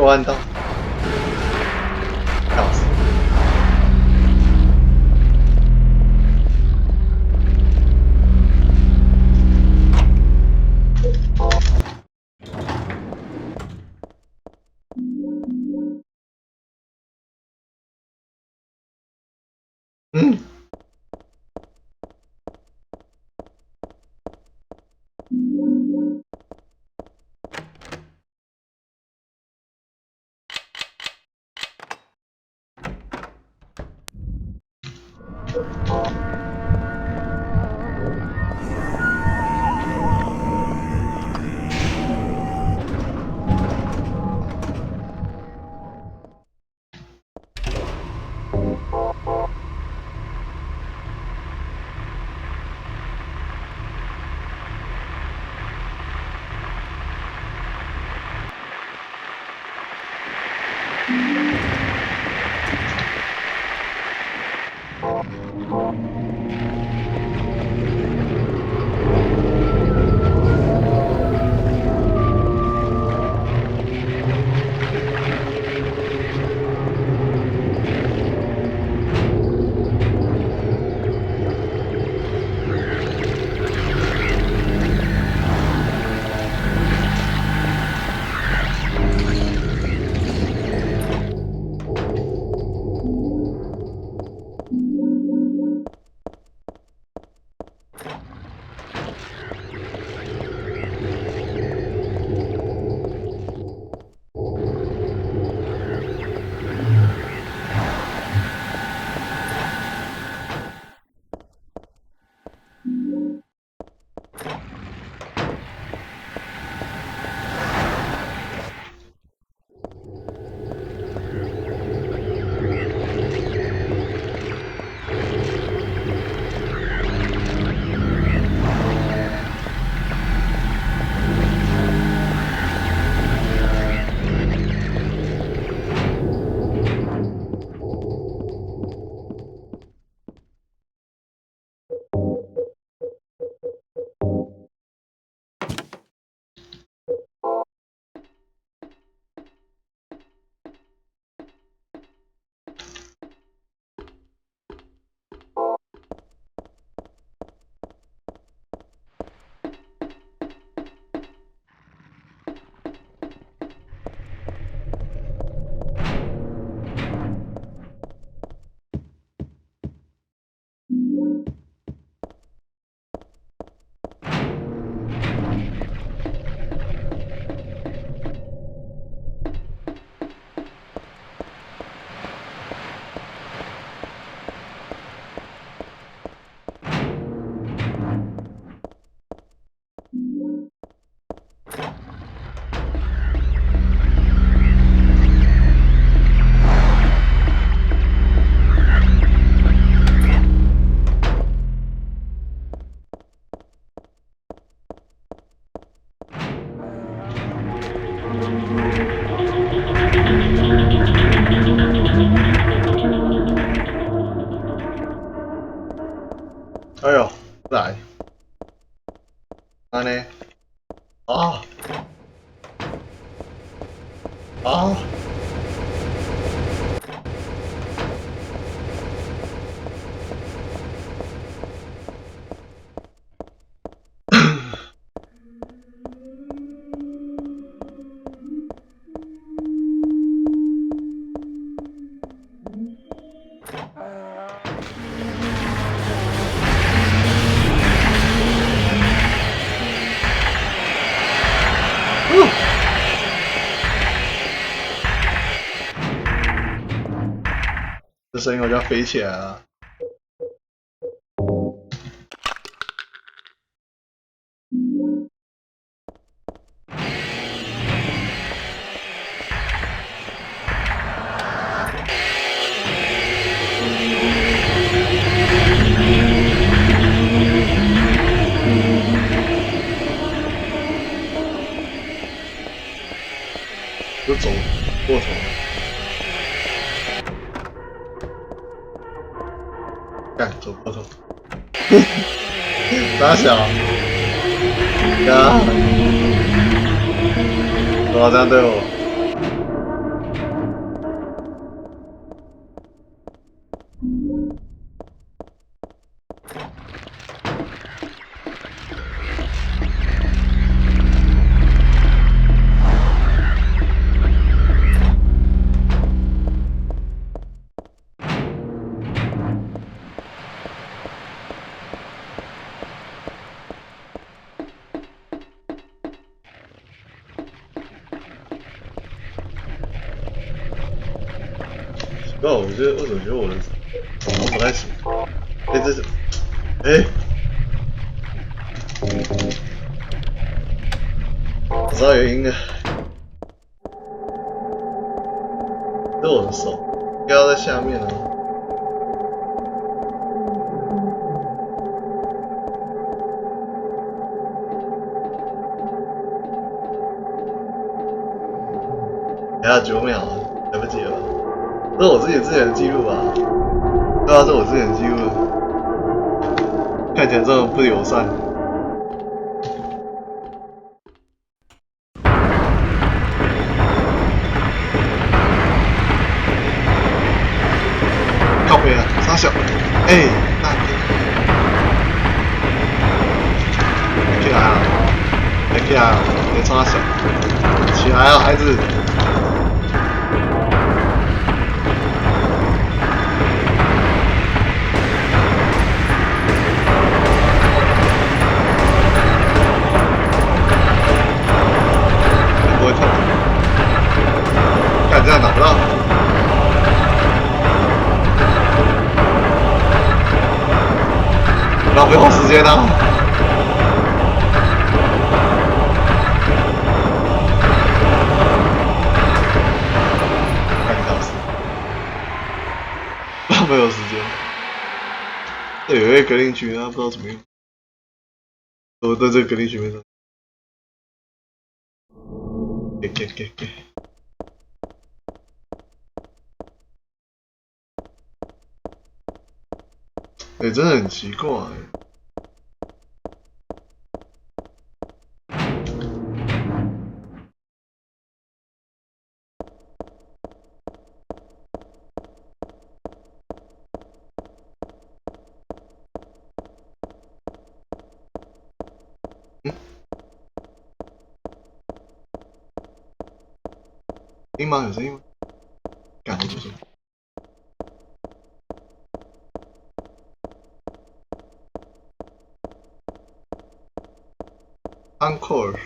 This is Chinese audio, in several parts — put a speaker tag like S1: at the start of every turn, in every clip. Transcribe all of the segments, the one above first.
S1: 弯道，笑死！嗯。啊啊！这声音我就要飞起来了。就走过头了。干，走过头。大小。呀！不要这样对我。不，我觉得为什么觉得我的不太行？哎，这是，哎，我知道原因了。这我的手应该要在下面啊。还有9秒，来不及了。这是我自己之前的记录吧？对啊，这是我之前的记录，看起来这么不友善。靠北啊，傻小，哎，大哥，起来啊，起来啊，别傻小，起来啊，孩子。这样打不到，浪费我时间啊！半个小时，浪费我时间。这有一个格林区，他不知道怎么用。我在这个格林区面上，给。欸，真的很奇怪欸。声音吗？有声音吗？干，我不说。Encore，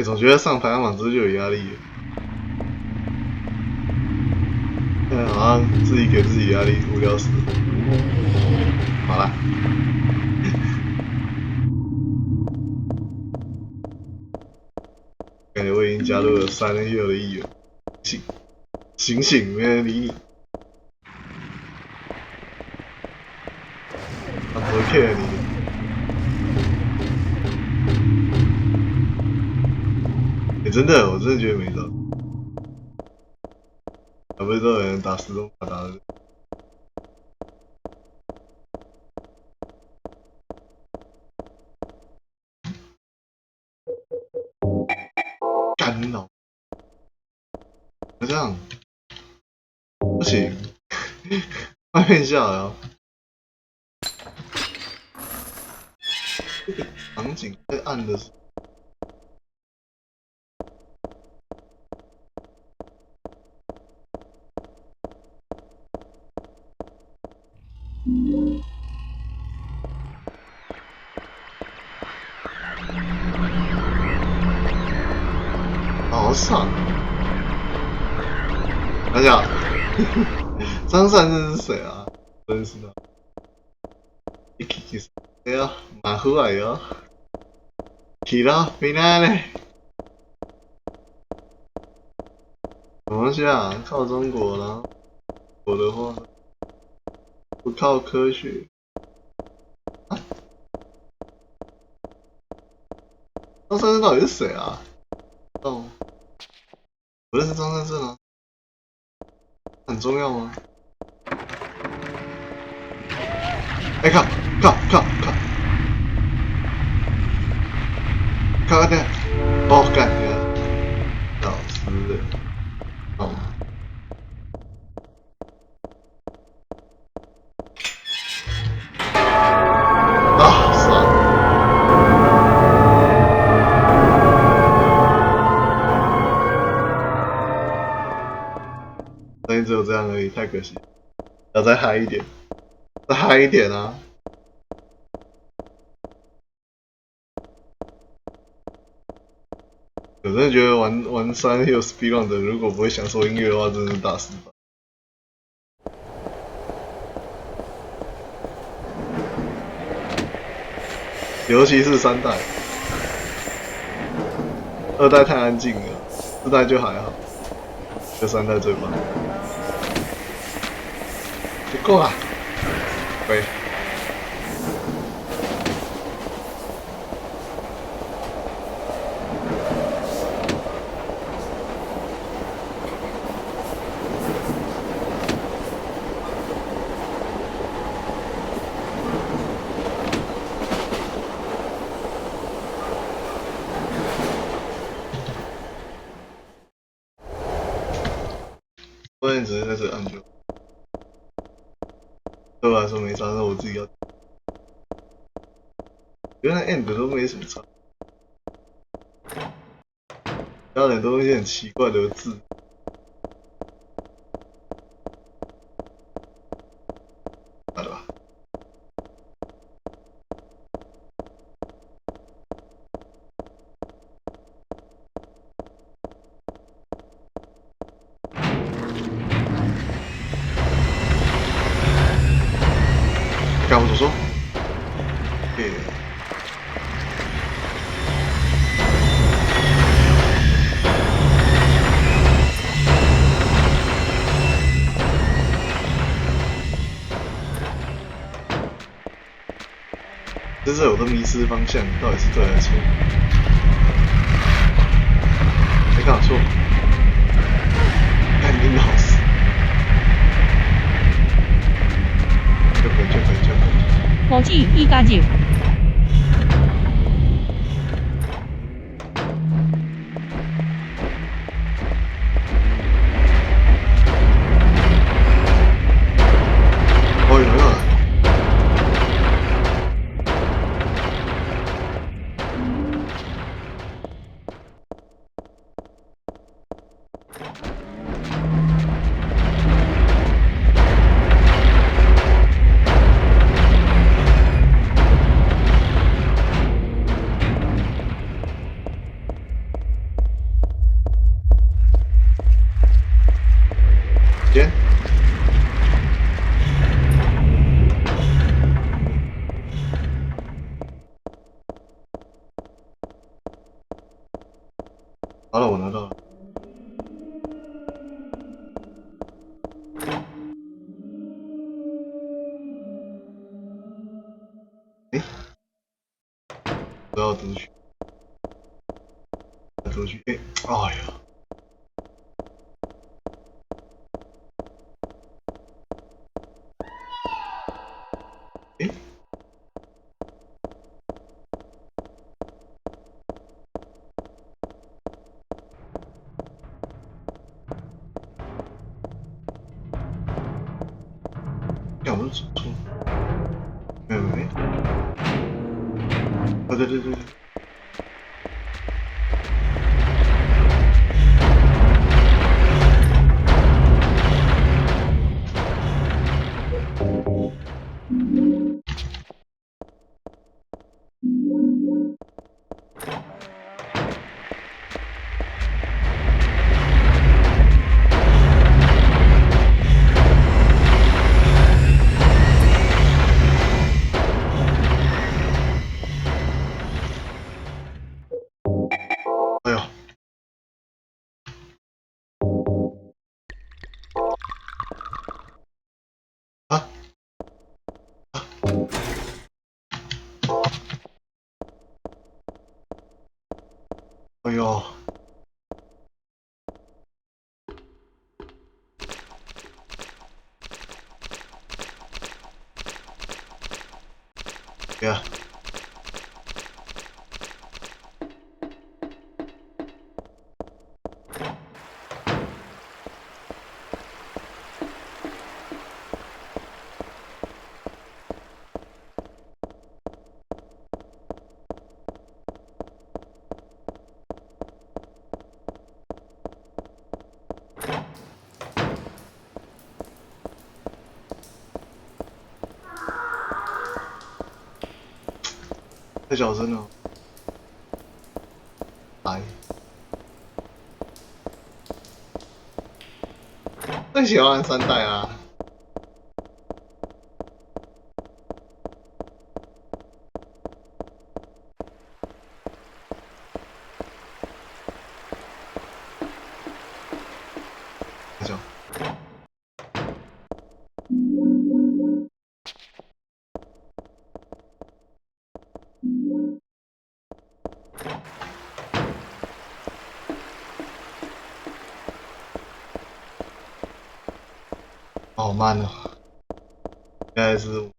S1: 总觉得上排行榜之后就有压力了。好像自己给自己压力，无聊死了。好啦，感觉我已经加入了3月的议员，醒醒，没人理你。他不会 care 你的。真的，我真的觉得没招。还不是都有人打时钟卡打的。干扰。这样不行，外面下来啊！这个场景太暗的是。好爽！大家，张善这是谁啊？不认识的。谁啊？马虎来哟！起了，回来嘞！什么东西啊？靠中国啦！我的话，不靠科学。啊？张善正到底是谁啊？哦，不认识张善正啊？很重要吗？哎靠！看看，哦干你啊！老师的，哦。啊，算了。声音只有这样而已，太可惜。要再嗨一点，再嗨一点啊！我真的觉得玩3有 speedrun 的，如果不会享受音乐的话，真的是大失败。尤其是3代，2代太安静了，4代就还好，就3代最棒。够了，喂。关键只是在这按钮，对我来说没差，那我自己要。原来 end 都没什么差，加很多一些很奇怪的字。好了吧。干我左手。这是我的迷失方向，到底是对还是错？没搞错，干你老师！就可。
S2: 5G 1加10。
S1: 哦，有没有啊？好了，我拿到了。到读取，读取，哎呀。我是走错，没，对，哎呦，啊，哎呦，对啊。太小声了，来，最喜欢3代啊。太小。好慢哦，应该是。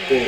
S1: 对。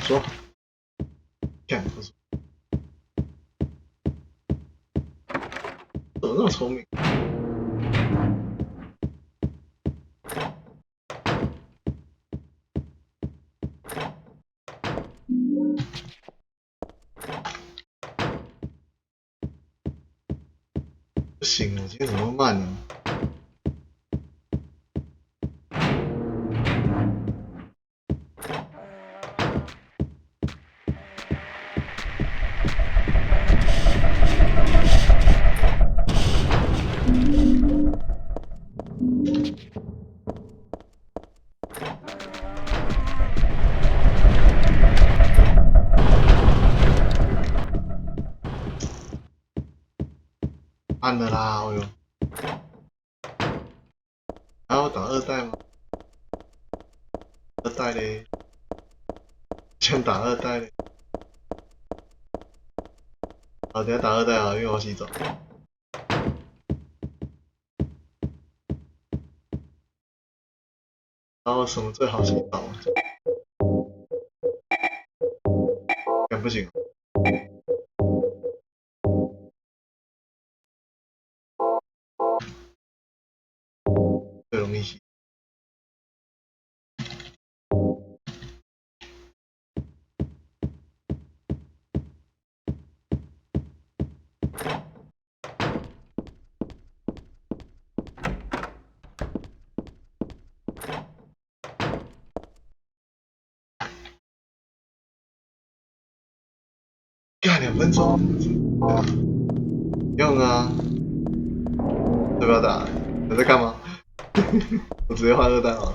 S1: 说，干不错，怎么那么聪明？不行，我今天怎么那么慢呢？按了啦，哎呦！还要打二代吗？二代嘞，先打二代嘞。好，等下打二代啊，因为我要洗澡。然后什么最好洗澡？干不行，最容易洗。干2分钟，用啊，要不要打？我在干嘛？我直接换二代啊。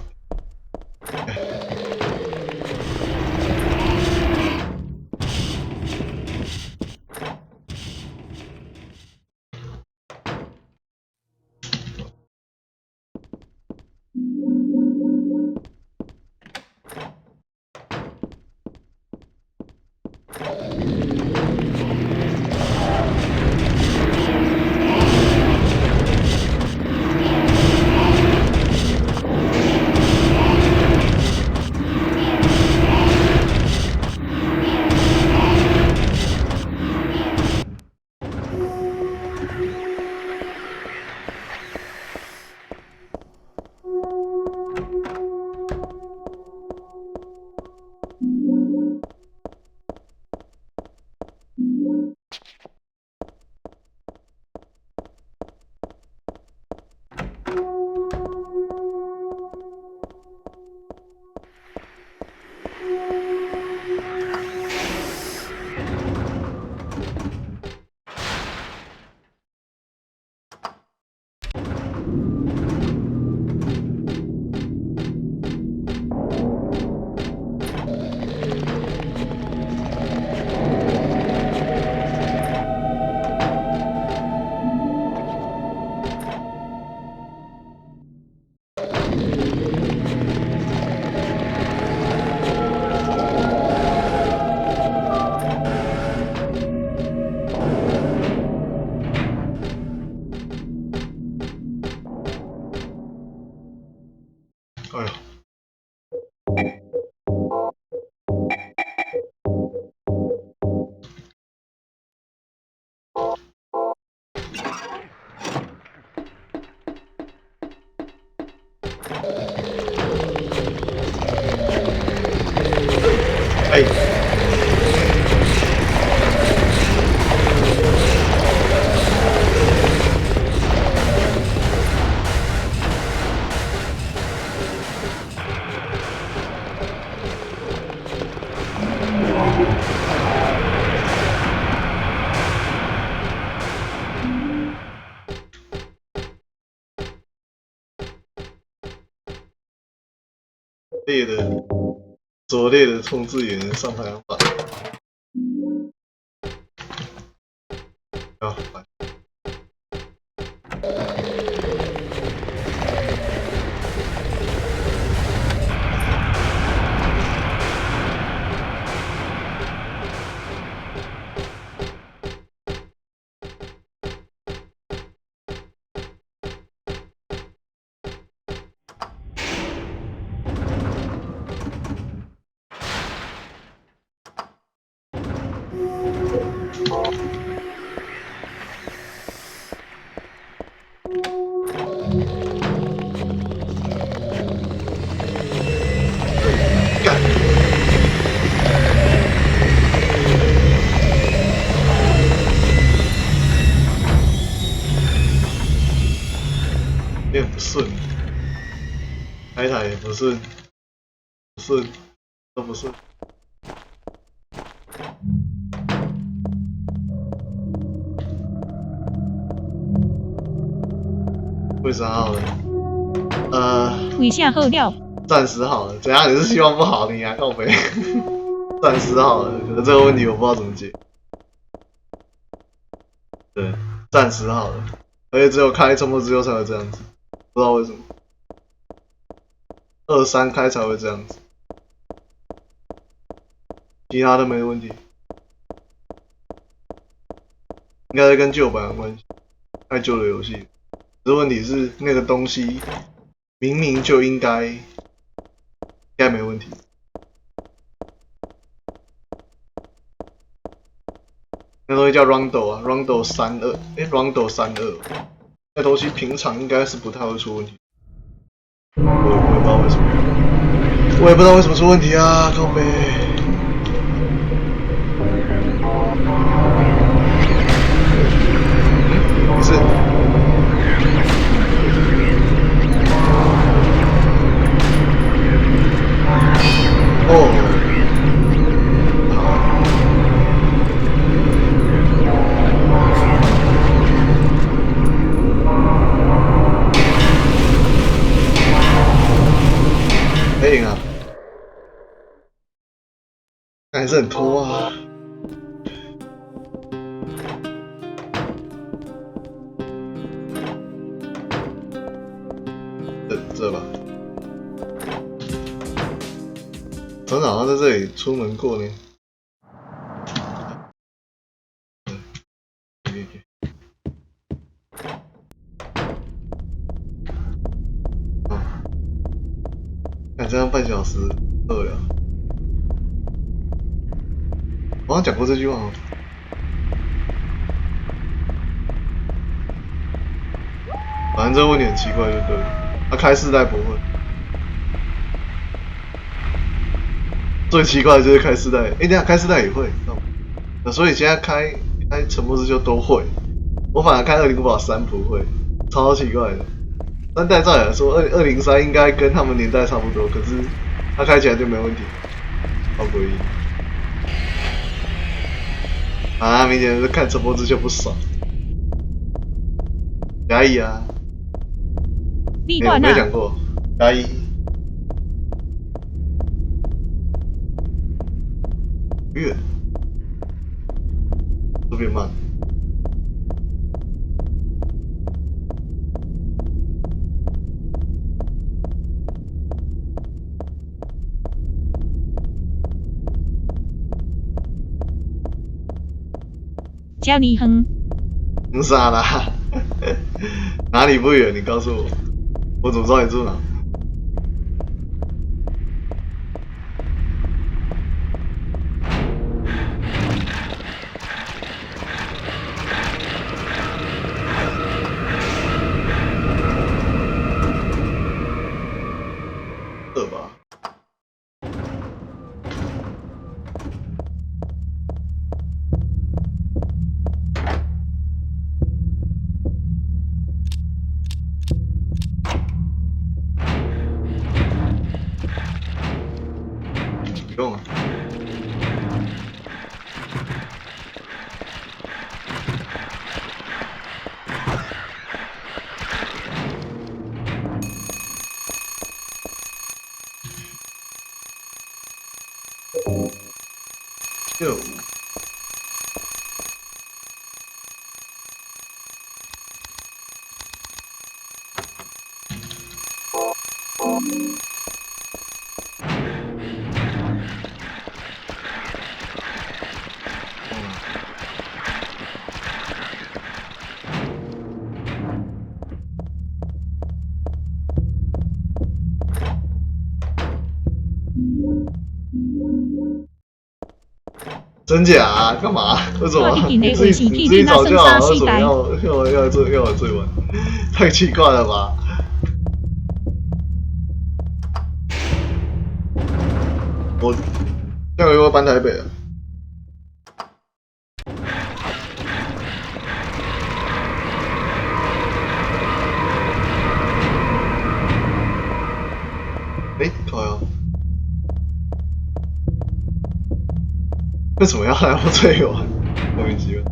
S1: 哎呦！哎！烈的拙劣的冲刺演员上排行榜。啊，烦！开台也不顺，不顺，都不顺。为啥好了？
S2: 为啥好了？
S1: 暂时好了。怎样？你是希望不好你啊？靠北。暂时好了，可是这个问题我不知道怎么解。对，暂时好了，而且只有开沉默之后才会这样子，不知道为什么。23开才会这样子，其他的没问题。应该是跟旧版有关系，太旧的游戏。可是问题是那个东西明明就应该没问题。那东西叫 Rondo 啊 ，Rondo 32，Rondo 32，那东西平常应该是不太会出问题。我也不知道为什么，我也不知道为什么出问题啊，靠北。没事。哦。可以啊，还是很拖啊。这吧，船长好像在这里出门过呢。这样半小时饿了。我好像讲过这句话哦。反正这个问题很奇怪就对了。他开4代不会，最奇怪的就是开4代。等一下开4代也会，所以现在开沉默之就都会。我反而开2053不会，超奇怪的。3代照理来说，203应该跟他们年代差不多，可是它开起来就没问题，好诡异。啊，明显是看直播之就不爽。牙医啊，我没讲过，牙医。月，特别慢。
S2: 家里很
S1: 啥啦？哪里不远？你告诉我，我怎么知道你住哪？这吧。不用了。就。真假啊？干嘛？为什么？你自己找就好，为什么要我追完？太奇怪了吧！我下个月要搬台北了。为什么要来我这里玩？莫名其妙。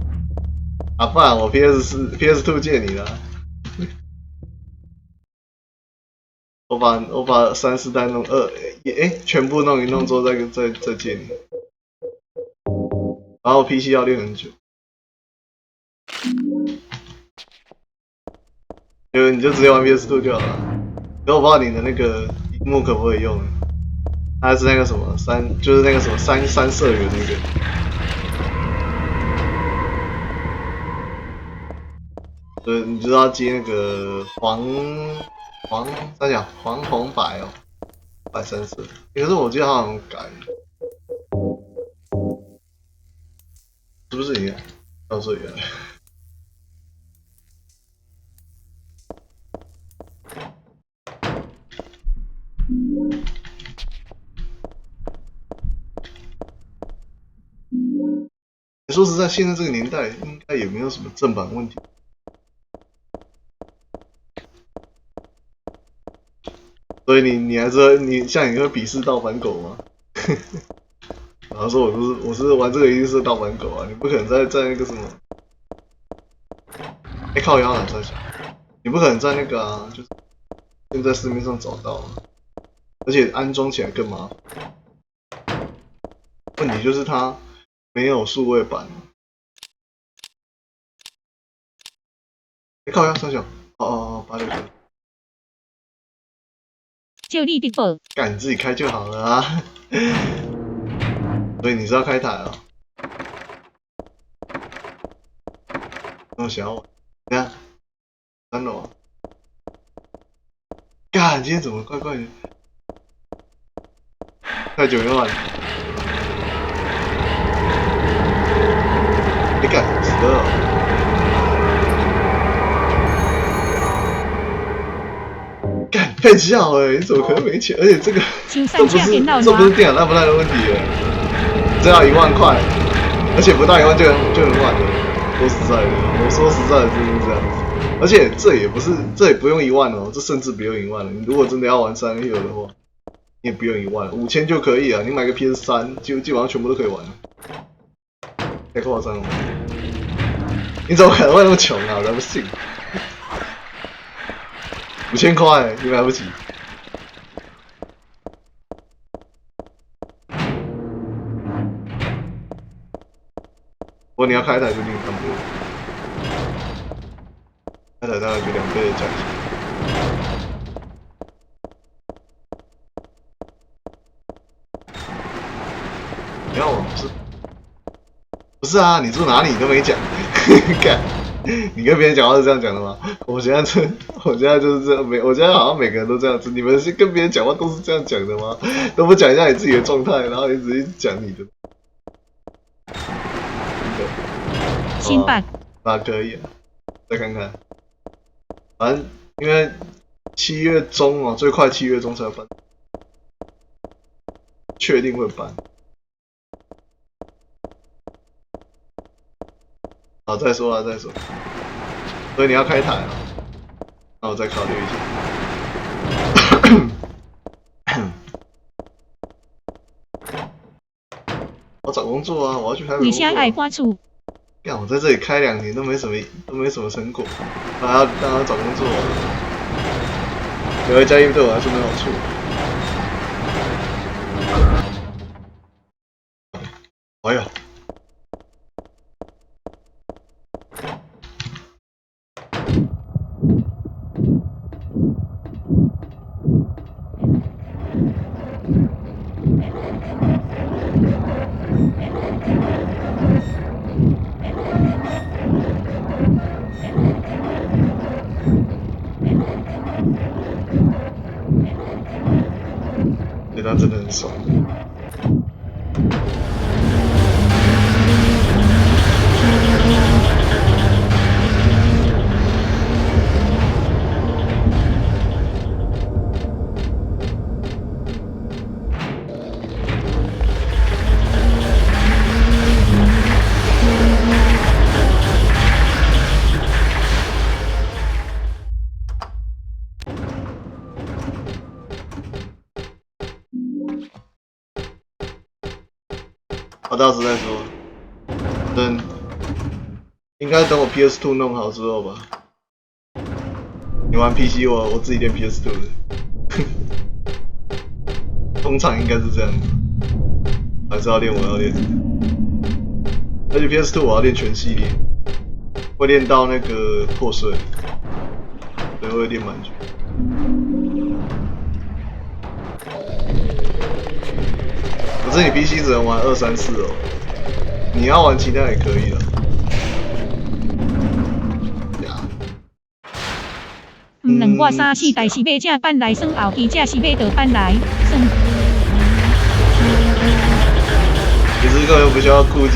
S1: 啊，不然我 PS2 借你啦。我把3、4代弄全部弄一弄之后再借你。然后 PC 要练很久。你就直接玩 PS2 就好了。可我不知道你的那个荧幕可不可以用。它是那个什么就是那个什么三色源那个。你知道接那个黄红白哦，白3色。可是我记得它好像改，是不是你？到这里来。说实在，现在这个年代应该也没有什么正版问题。所以你还是你会鄙视盗版狗吗？然后说我是玩这个一定是盗版狗啊！你不可能在那个什么，靠腰哪在你不可能在那个啊，就是现在市面上找到，而且安装起来更麻烦。问题就是它没有数位版。靠腰三小869。
S2: 就你的宝，
S1: 干你自己开就好了啊！所以你是要开台啊？我想要玩，你看3楼啊！干，今天怎么怪怪的？太久没玩了。你干死了！干太巧了，你怎么可能没钱？而且这个这不是电脑烂不烂的问题了，只要1万块，而且不到1万就能玩了。说实在的，我说实在的就是这样子。而且这也不用1万哦，这甚至不用1万了。你如果真的要玩3 Hill 的话，你也不用1万，5000就可以了。你买个 PS3，基本上全部都可以玩了。太夸张了！你怎么可能会那么穷啊？我才不信！5000块，你买不起。不过你要开台就另看不了，开台大概就2倍的价钱。你要我不是啊？你住哪里你都没讲，干！你跟别人讲话是这样讲的吗？我现在就是这样，我现在好像每个人都这样子。你们是跟别人讲话都是这样讲的吗？都不讲一下你自己的状态，然后一直讲你的。
S2: 新版
S1: 那可以啊，再看看。反正因为7月中哦，最快7月中才要办，确定会办。好，再说啊，再说。所以你要开台啊？那我再考虑一下。我找工作啊，我要去台北工作。
S2: 爱花处。
S1: 干，我在这里开2年都没什么成果，当然要找工作啊。留在家对我来说没好处。哎呀！对他真的很爽。到时再说。应该等我 PS2 弄好之后吧。你玩 PC， 我自己练 PS2 的。通常应该是这样，还是要练，我要练。而且 PS2 我要练全系列，会练到那个破碎，所以会练蛮久。可是你 PC 只能玩2、3、4哦，你要玩其他也可以了。
S2: 毋论我3世代是买正版来算，后期才是买盗版来算。
S1: 其实根本不需要顾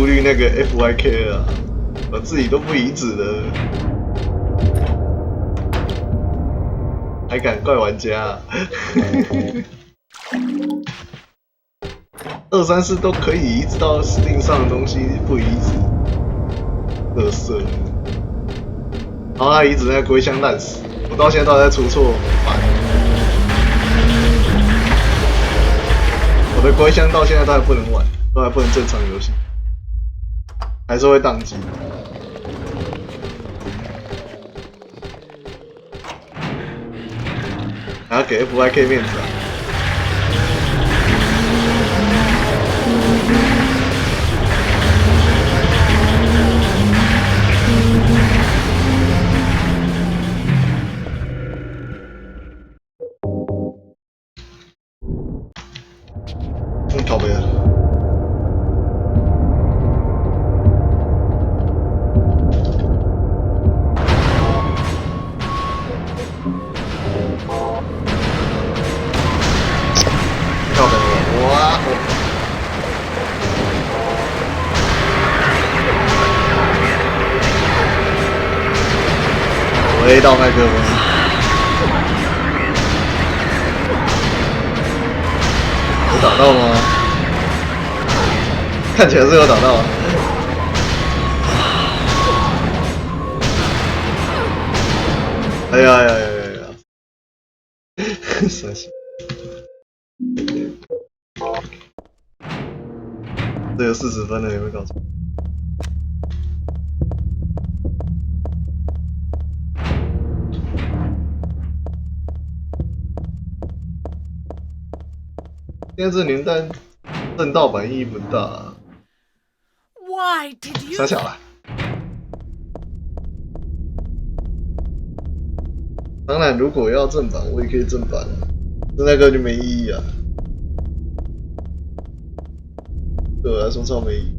S1: 虑那个 FYK 了，我自己都不移植了，还敢怪玩家、啊？2、3、4都可以移植到 Steam 上的东西，不移植，垃圾。然后他移植那个龟箱烂死。我到现在都还在出错版，我的龟箱到现在都还不能玩，都还不能正常游戏，还是会宕机。还要给 FYK 面子啊！靠北啊！靠北了，哇！我 A 到麦克风。有打到吗？看起来是有打到。哎呀哎呀哎呀哎呀！伤心。这有40分了，有没有搞错？现在这年代，正盗版意义不大、啊。傻小啦。当然，如果要正版，我也可以正版，但那个就没意义啊。对我来说超没意义。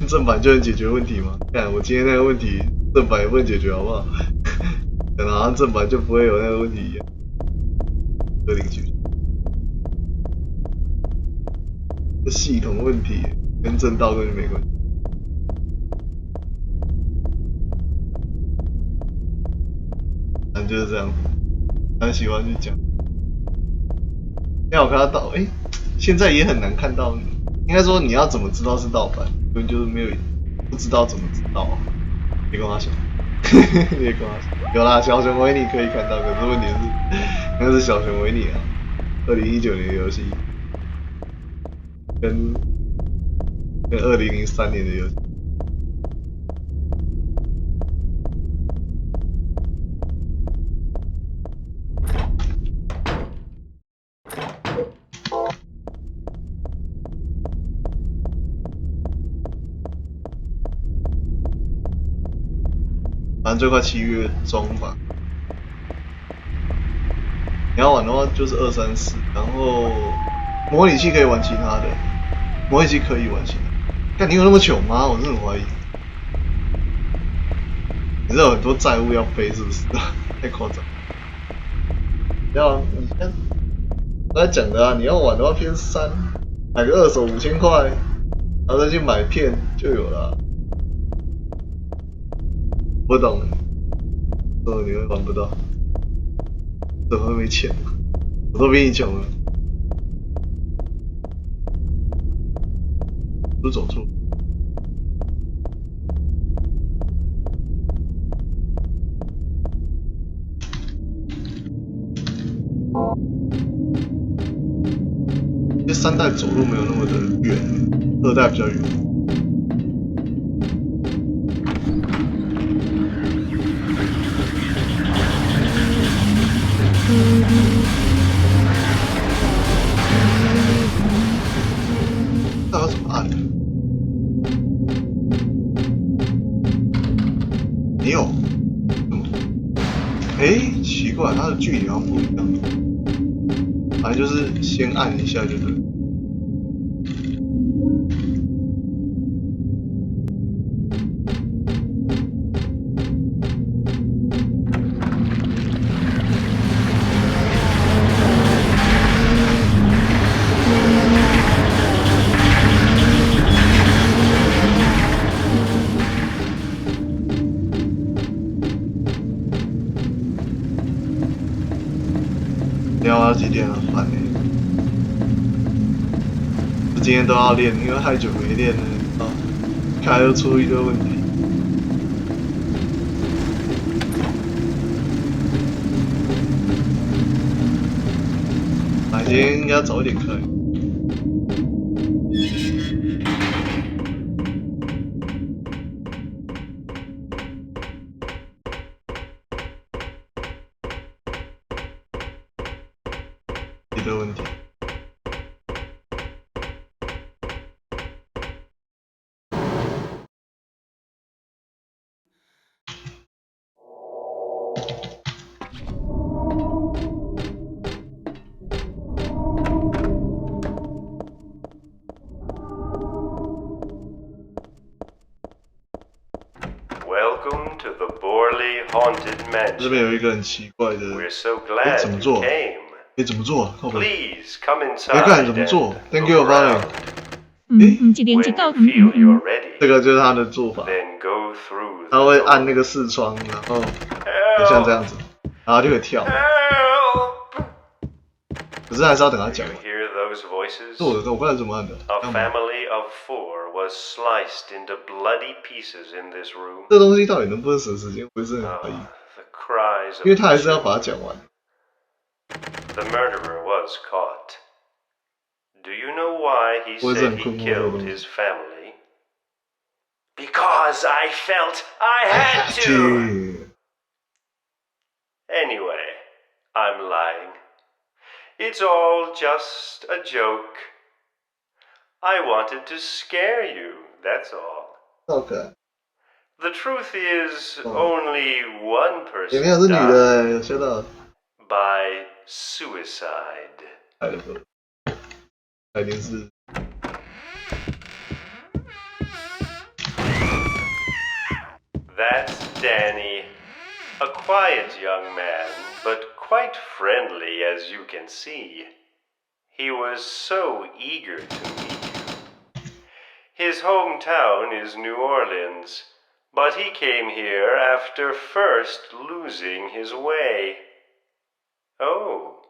S1: 正版就能解决问题吗？看我今天那个问题，正版也不能解决，好不好？可能好像正版就不会有那个问题一样。这领取，这系统问题跟正道根本没关系。反正就是这样，很喜欢去讲。要我看他盗，现在也很难看到。应该说你要怎么知道是盗版，根本就是没有不知道怎么知道、啊。别跟我讲，别跟我讲，有啦，小熊维尼可以看到，可是问题是那是小熊维尼啊，2019年的游戏，跟2003年的游戏。反正最快7月中吧。你要玩的话就是2、3、4，然后模拟器可以玩其他的，模拟器可以玩其他的。但你有那么穷吗？我真的很怀疑。你是有很多债务要背是不是？太夸张。要啊，你看我在讲的啊，你要玩的话 PS3，买个2手5000块，然后再去买片就有了。不懂，你会玩不到，怎么会没钱？我都比你穷了。不是走错。这3代走路没有那么的远，2代比较远。那要怎么按？没有。奇怪，它的距离好像不一样。反正就是先按一下就对了。要几点了？烦欸！今天都要练，因为太久没练了啊，看来又出一堆问题。今天应该早一点开。一堆问题。这边有一个很奇怪的，怎么做？怎么做啊？靠北！看怎么做 ？Thank you for following。这个就是他的做法，他会按那个视窗，然后就像这样子，然后就可以跳。可是还是要等他讲完。我不知道怎么按的。这东西到底能不能省时间，不是很可以，因为他还是要把它讲完。
S3: The murderer was caught. Do you know why he said he killed his family? Because I felt I had to! Anyway, I'm lying. It's all just a joke. I wanted to scare you, that's all.
S1: Okay.
S3: The truth is, only one person
S1: 有是女的，知道
S3: by suicide.
S1: 肯定是。
S3: That's Danny, a quiet young man, but quite friendly as you can see. He was so eager to meet you. His hometown is New Orleans, but he came here after first losing his way. Oh,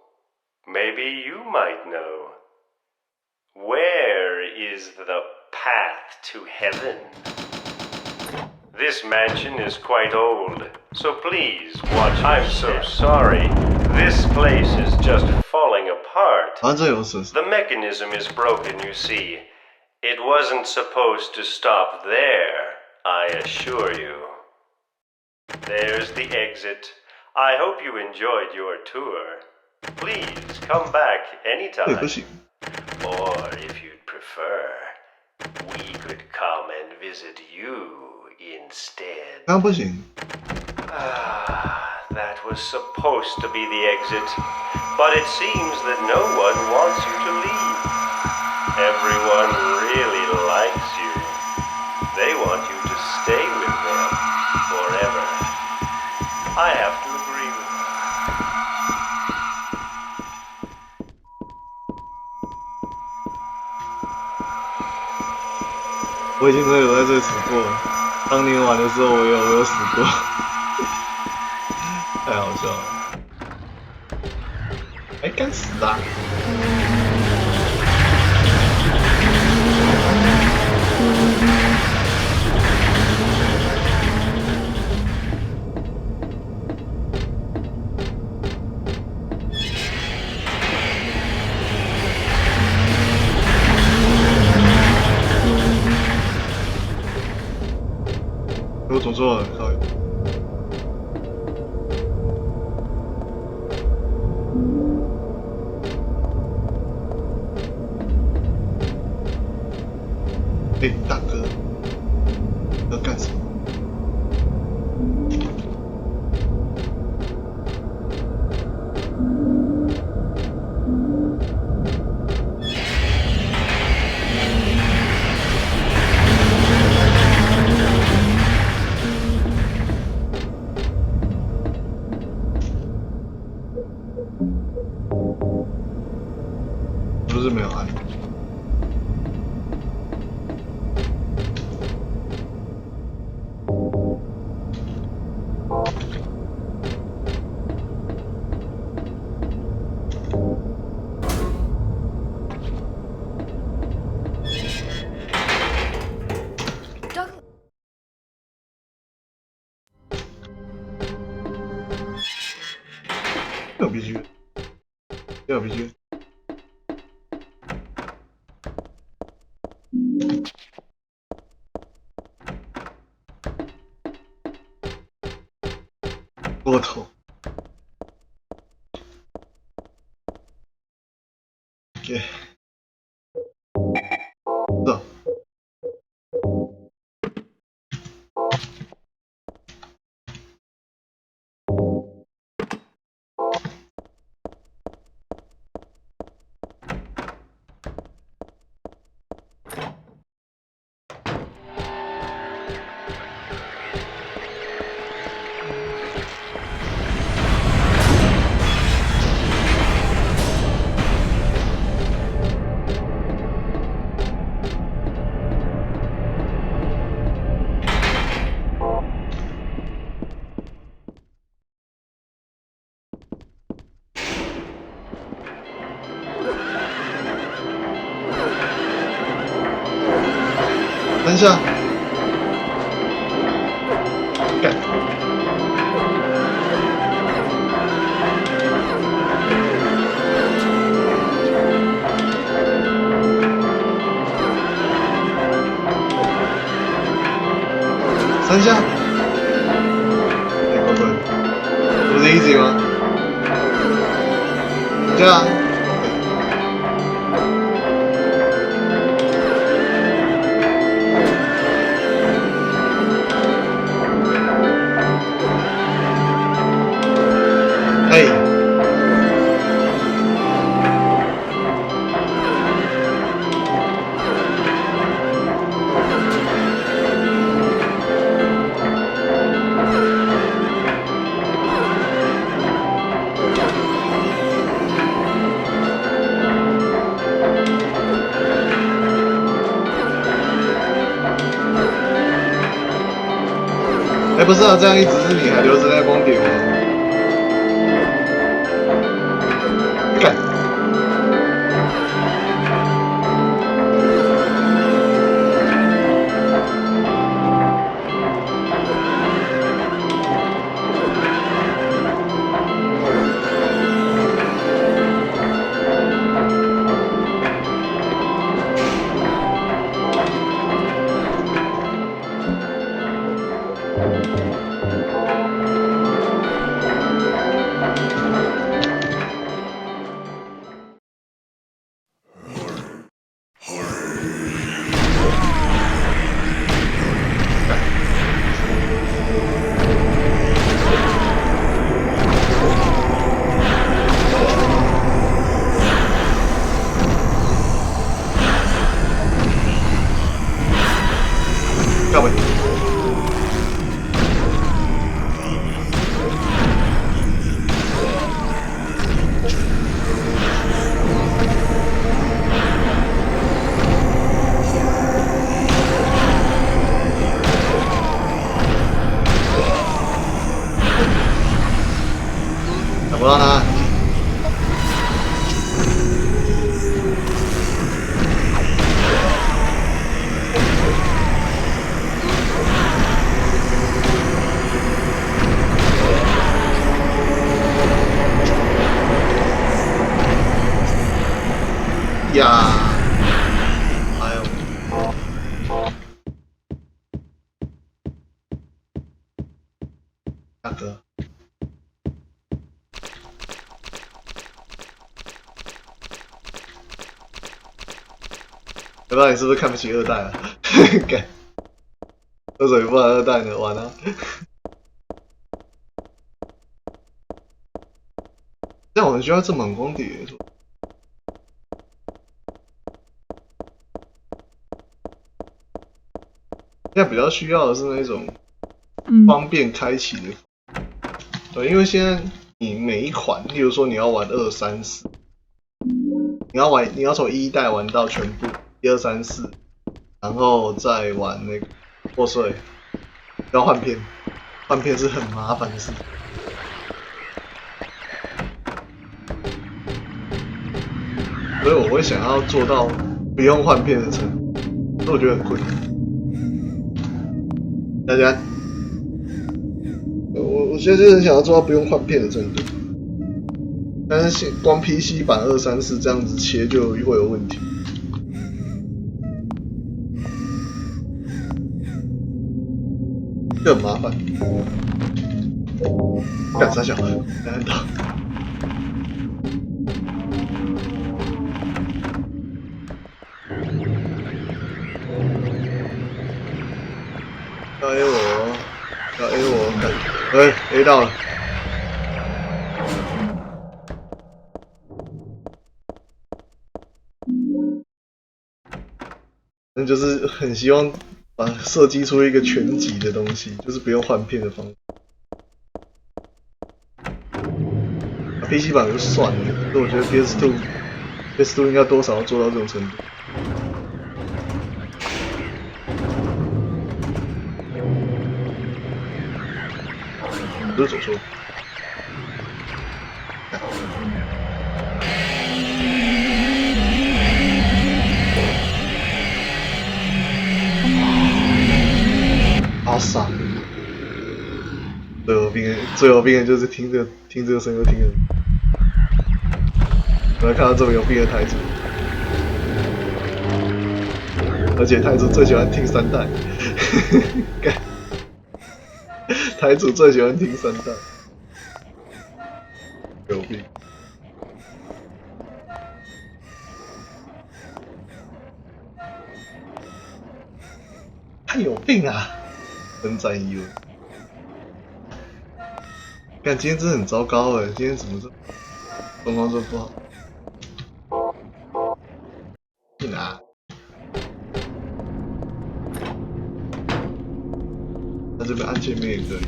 S3: maybe you might know. Where is the path to heaven? This mansion is quite old, so please watch. I'm so sorry. This place is just falling apart. The mechanism is broken, you see. It wasn't supposed to stop there, I assure you. There's the exit. I hope you enjoyed your tour. Please come back anytime. Or if you'd prefer, we could come and visit you instead. That was supposed to be the exit, but it seems that no one wants you to leave. Everyone really likes you. They want you to stay with them forever. I have to agree with them.
S1: 我已经有在这里死过了，当年玩的时候我有死过，太好笑了。干死啊！作了，靠！哎，大哥，要干什么？不是没有按。必须，必须。过头。OK。走。等一下，干！3下，够笨，不是easy吗？这样。不是啊，这样一直是你还留着那光点吗？干！干呗！打不到他。呀！哎呦！要不然你是不是看不起2代啊？干，为什么不玩2代呢？完了。但我很需要正满光碟。现在比较需要的是那种方便开启的。对，因为现在你每一款，例如说你要玩2、3、4，你要从1代玩到全部1、2、3、4，然后再玩那个破碎，要换片，换片是很麻烦的事情。所以我会想要做到不用换片的程度，所以我觉得很困难。大家，我现在就是很想要做到不用换片的程度，但是光 PC 版2、3、4这样子切就会有问题，就很麻烦。干啥小？难道？要 A 我，要 A 我，A 到了。那就是很希望设计出一个全集的东西，就是不用换片的方式。PC 版就算了，但是我觉得 PS2 应该多少要做到这种程度。不是走错。好傻！最有病的就是听这个声音就听了。我还看到这么有病的台主，而且台主最喜欢听3代。台主最喜欢听3代，有病！他有病啊！真在意了。看今天真的很糟糕哎，今天怎么状况这么不好？你拿。他这边按键面也可以。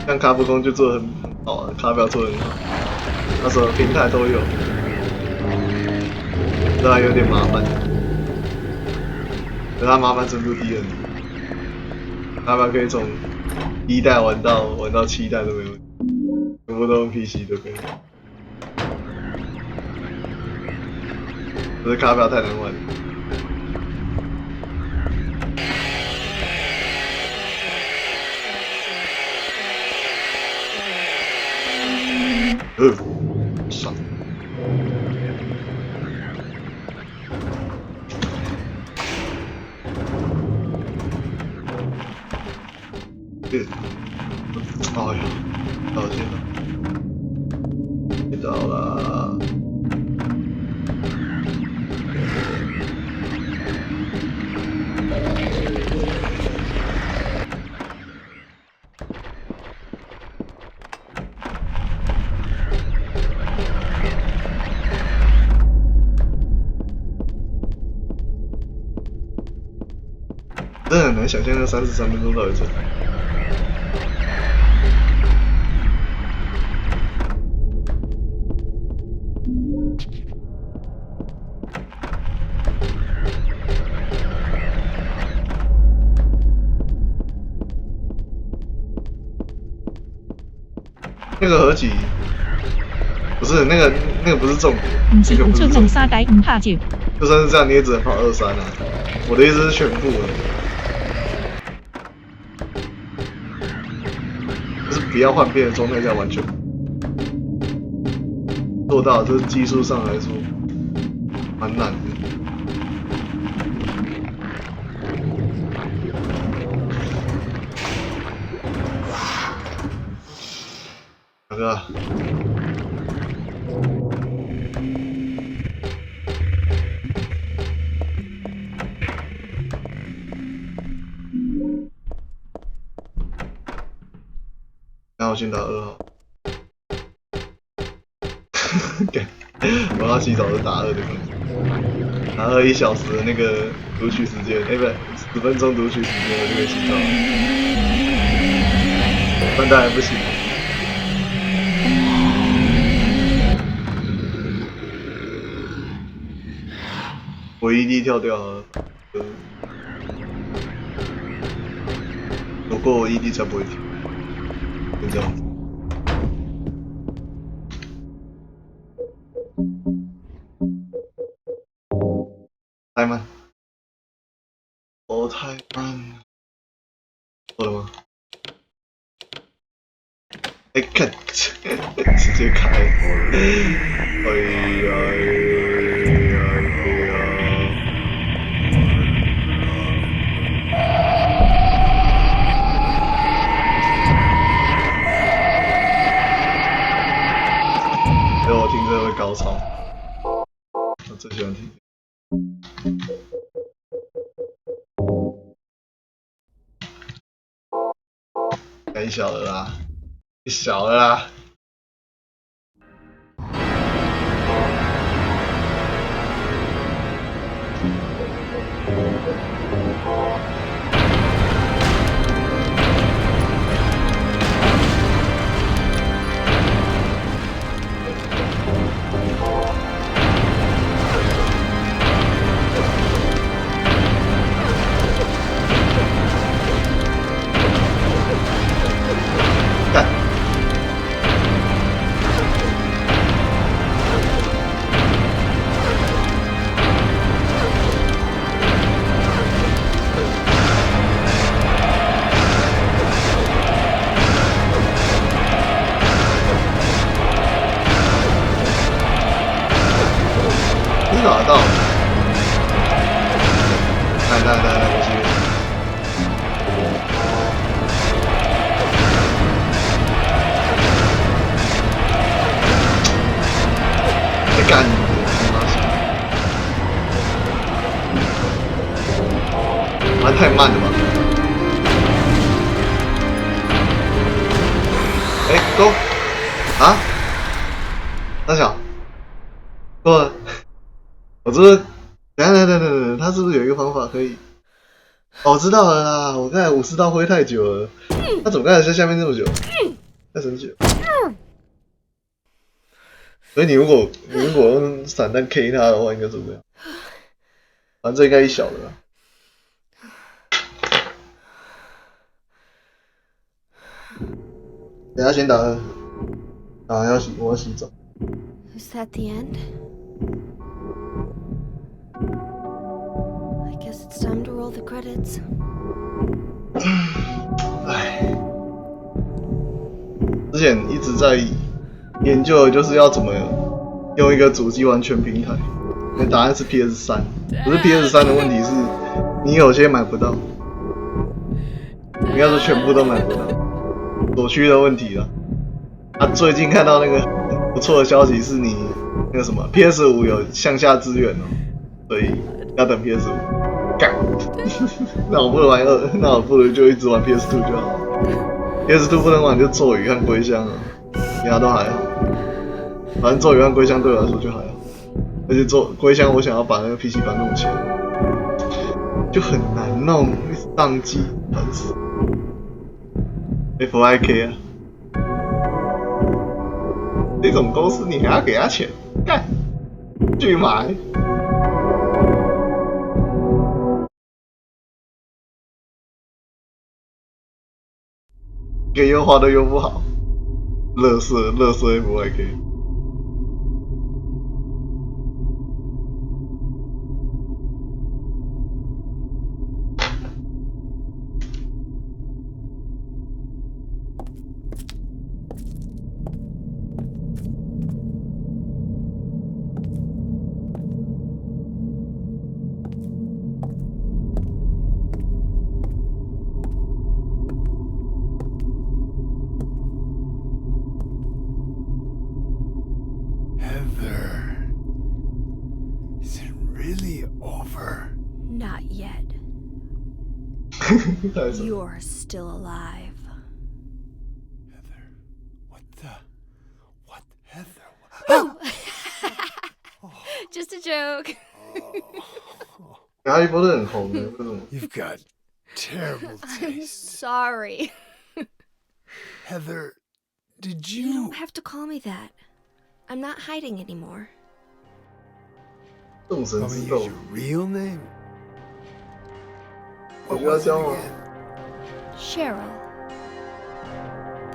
S1: 像卡普空就做得很好啊，卡表做得很好，那什么平台都有，当然有点麻烦，可它麻烦程度低很多。卡表可以从1代玩到7代都没问题，全部都用 PC 都可以。可是卡表太难玩。爽。哎呀，到这了，到了。真的很难想象那33分钟到底怎么。那个合集不是那个不是重点，那个不是重点。就算是这样，你也只能跑2、3啊。我的意思是全部了，就是不要换片的状态下完全做到，这技术上来说蛮难的。个啊？那我先打2号。我要洗澡就打2的关系，打21小时的那个读取时间，不，10分钟读取时间我就可以洗澡了。但当然不行。我 ED 跳掉了，有过我 ED 才不会跳，就这样子。太慢，太慢了，错了吗？看，直接开，哎呀！我听着会高潮，我最喜欢听。太小了啦，太小了啦。打到，来，我去。干！玩太慢了吧？Go！ 啊？大小，够了。我这等，他是不是有一个方法可以？哦，我知道了啦！我刚才武士刀挥太久了，他怎么刚才在下面这么久？太神奇了！所以你如果用散弹 K 他的话，应该怎么样？反正这应该1小的啦。等下先打2，我要洗澡。
S4: Is that the end? I guess it's time to roll the credits.
S1: 唉，之前一直在研究的就是要怎么用一个主机玩全平台。那答案是 PS3， 可是 PS3 的问题是，你有些买不到，应该说全部都买不到，所需的问题了。最近看到那个不错的消息是你那个什么 PS5 有向下支援哦，所以要等 PS5。干，那我不如玩2，那我不如就一直玩 PS2 就好。PS2 不能玩就咒语和归乡啊，其他都还好。反正咒语和归乡对我来说就还好，而且归乡我想要把那个 PC 版弄起来，就很难弄，一直宕机，烦死。FIK 啊，这种公司你还要给他钱，干，去买。给优化都用不好，垃圾 FYK。
S4: You're still alive.
S5: Heather, what Heather?
S4: Just a joke.
S1: 哈利波特很红的，为什么？
S5: You've got terrible
S4: I'm
S5: taste.
S4: sorry.
S5: Heather, did
S4: You
S5: you?
S4: don't have to call me that. I'm not hiding anymore.
S1: 众神
S5: Want
S1: 之
S5: me to
S1: 斗
S5: use your real name?
S1: 我
S5: What
S1: 不要
S5: was it
S1: 教我。
S5: again?
S4: Cheryl.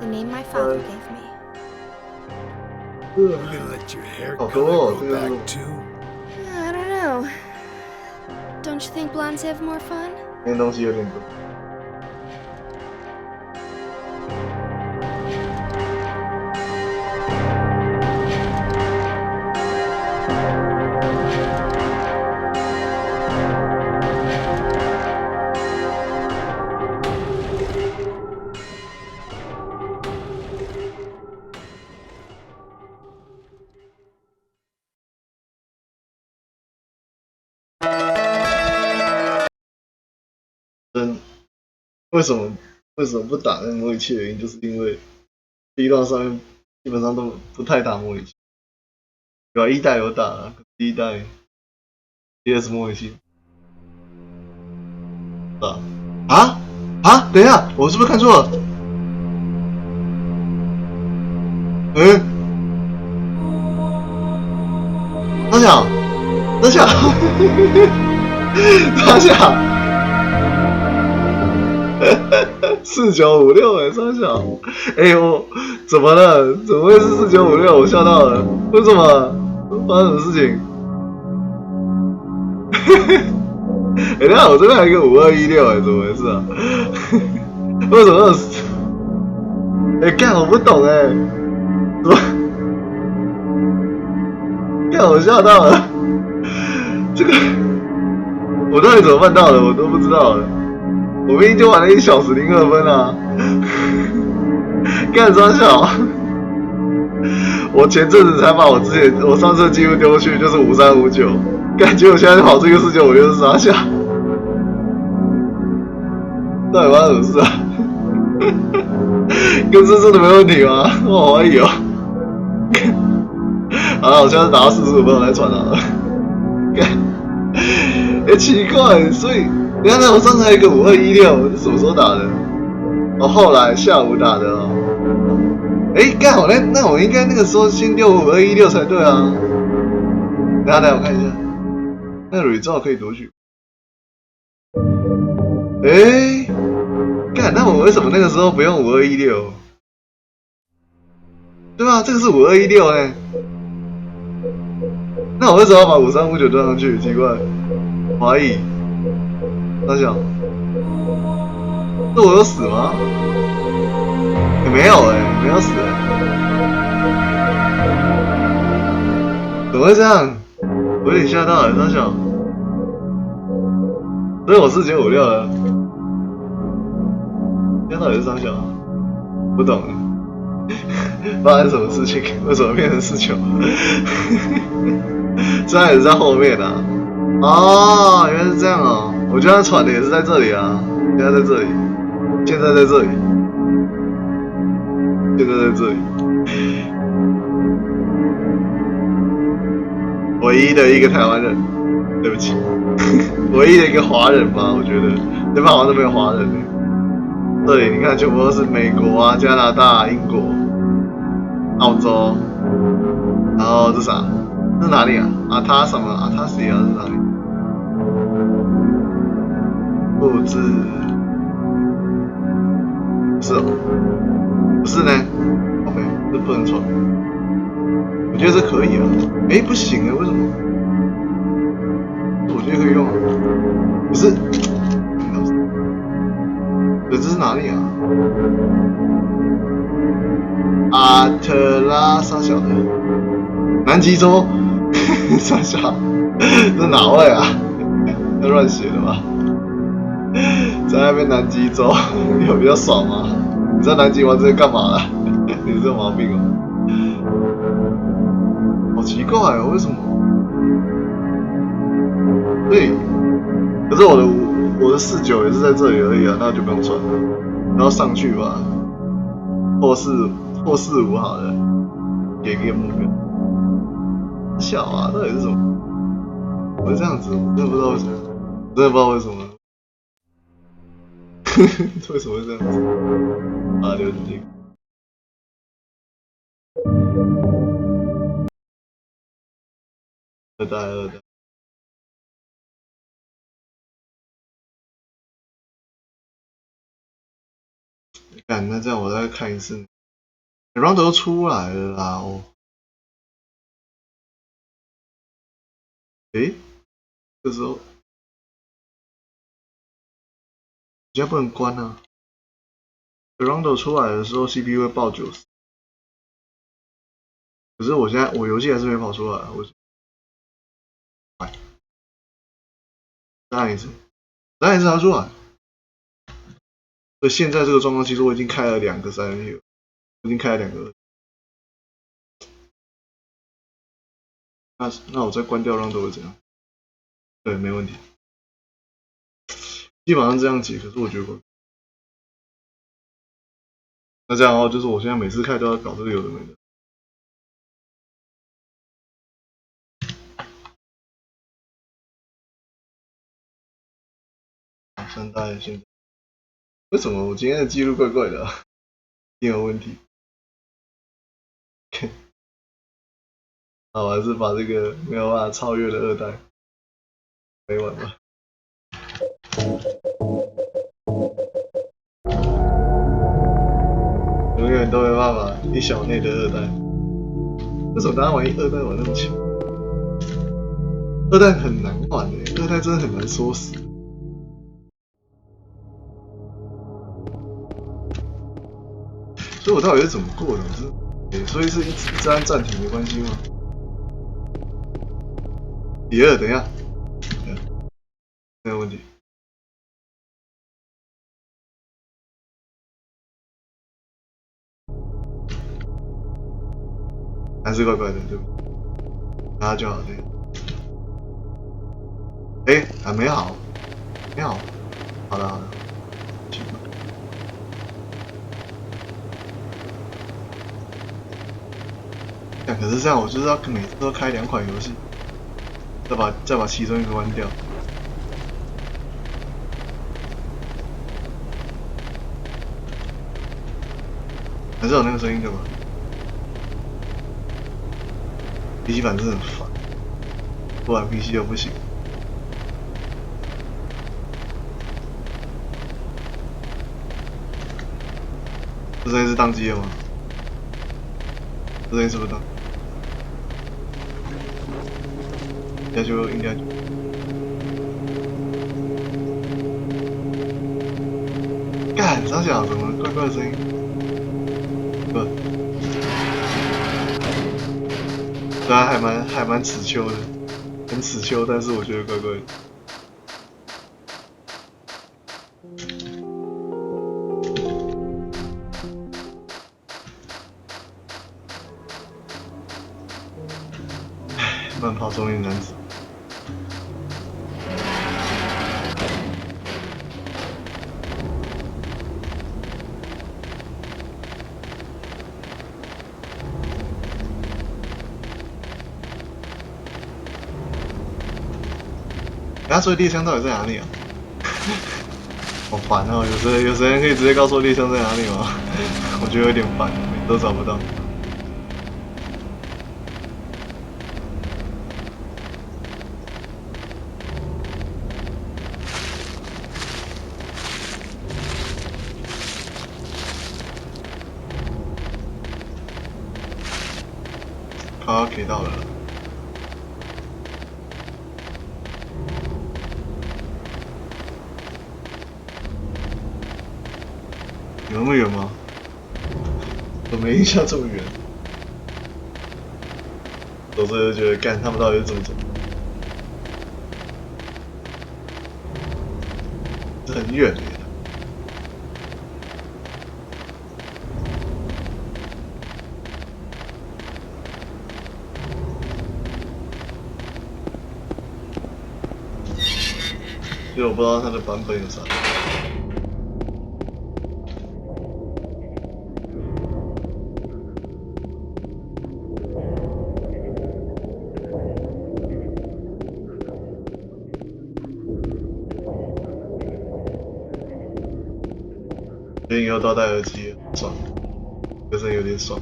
S4: The name my father gave me.
S5: You gonna let your hair
S1: Oh,
S5: color
S1: cool.
S5: grow back too?
S4: I don't know. Don't you think blondes have more fun?
S1: 那些东西有点多。为什么不打那模拟器的原因，就是因为第一段上面基本上都不太打模拟器，有啊，一代有打啊，第一代 PS 模拟器打啊，等一下，我是不是看错了？大小4956三小，我怎么了？怎么会是4956？我吓到了，为什么？发生什么事情？等一下，我这边还有一个5216，怎么回事啊？为什么20？干，我不懂怎么？干，我吓到了，这个我到底怎么办到的？我都不知道了。我明明就玩了1小时02分啊！干三小，我前阵子才把我上次的记录丢去，就是5359，干结果现在跑这个4956是啥小？到底发生什么事啊？跟这真的没问题吗？我怀疑哦。好了，我现在打到45分，我再传好了。干，奇怪，所以。你看，我上次还有一个5216，是什么时候打的？后来下午打的哦。干我那我应该那个时候先丢5216才对啊。等下我看一下，那 result 可以读取。干，那我为什么那个时候不用5216？对吧？这个是5216那我为什么要把5359端上去？奇怪，怀疑。大小，这我有死吗？没有没有死怎么会这样？我有点吓到了，大小。所以我4956了，现在到底是啥小？不懂了，发生什么事情？为什么变成49？虽然也是在后面啊。哦，原来是这样哦。我觉得他传的也是在这里啊，现在在这里，现在在这里，现在在这里。唯一的一个台湾人，对不起，唯一的一个华人吧，我觉得那边好像都没有华人这里你看，全部都是美国啊、加拿大、英国、澳洲，然后这啥？这是哪里啊？他什么？h-tshia是哪里？复制是哦，不是呢 ？OK， 这不能传。我觉得这可以啊。不行为什么？我觉得可以用。不是，对，这是哪里啊？阿特拉啥小的？南极洲？啥小？这是哪位啊？在乱写的吧？在那边南极洲有比较爽吗？你在南极玩这个干嘛啦？你这有毛病哦！好奇怪哦，为什么？对，可是我的我的49也是在这里而已啊，那就不用传了。然后上去吧，或45好了，给一个目标。小啊，到底是什么？我是这样子，我真的不知道为什么，真的不知道为什么。为什么会这样子？啊，就是这个。二代。干，那这样我再看一次。round 都出来了啦，哦。诶，这时候现在不能关啊。round 出来的时候 CPU 会报90，可是我现在我游戏还是没跑出来，为什么？再按一次它出来。所以现在这个状况，其实我已经开了2个3P 了，我已经开了2个。那我再关掉round会怎样？对，没问题。基本上这样解，可是我觉得那这样的话，就是我现在每次开都要搞这个有的没的。3代现在为什么我今天的记录怪怪的啊？一定有问题。好，我还是把这个没有办法超越的2代没完吧。永远都没办法一小内的2代。为什么大家玩2代玩那么强？2代很难玩诶，2代真的很难缩死。所以我到底是怎么过的？所以是一直按暂停的关系吗？第2，等一下，没有问题。还是怪怪的，对不对？那就好，对。还没好，没好，好了。可是这样，我就是要每次都开2款游戏，再把其中一个关掉。还是有那个声音对吧？笔记本真的很烦，不玩 PC 又不行。这声音是宕机了吗？这声音是不是宕？应该就。干，傻小怎么怪怪的声音？不，虽然还蛮耻秋的，很耻秋，但是我觉得怪怪的。慢跑中年男子。所以猎枪到底在哪里啊？好烦哦！有时间可以直接告诉我猎枪在哪里吗？我觉得有点烦，都找不到。好，给到了。有那么远吗？我没印象这么远。走着就觉得，干他们到底是怎么走？这很远耶。因为我不知道它的版本有啥。最近又到戴耳机了，爽，歌声有点爽。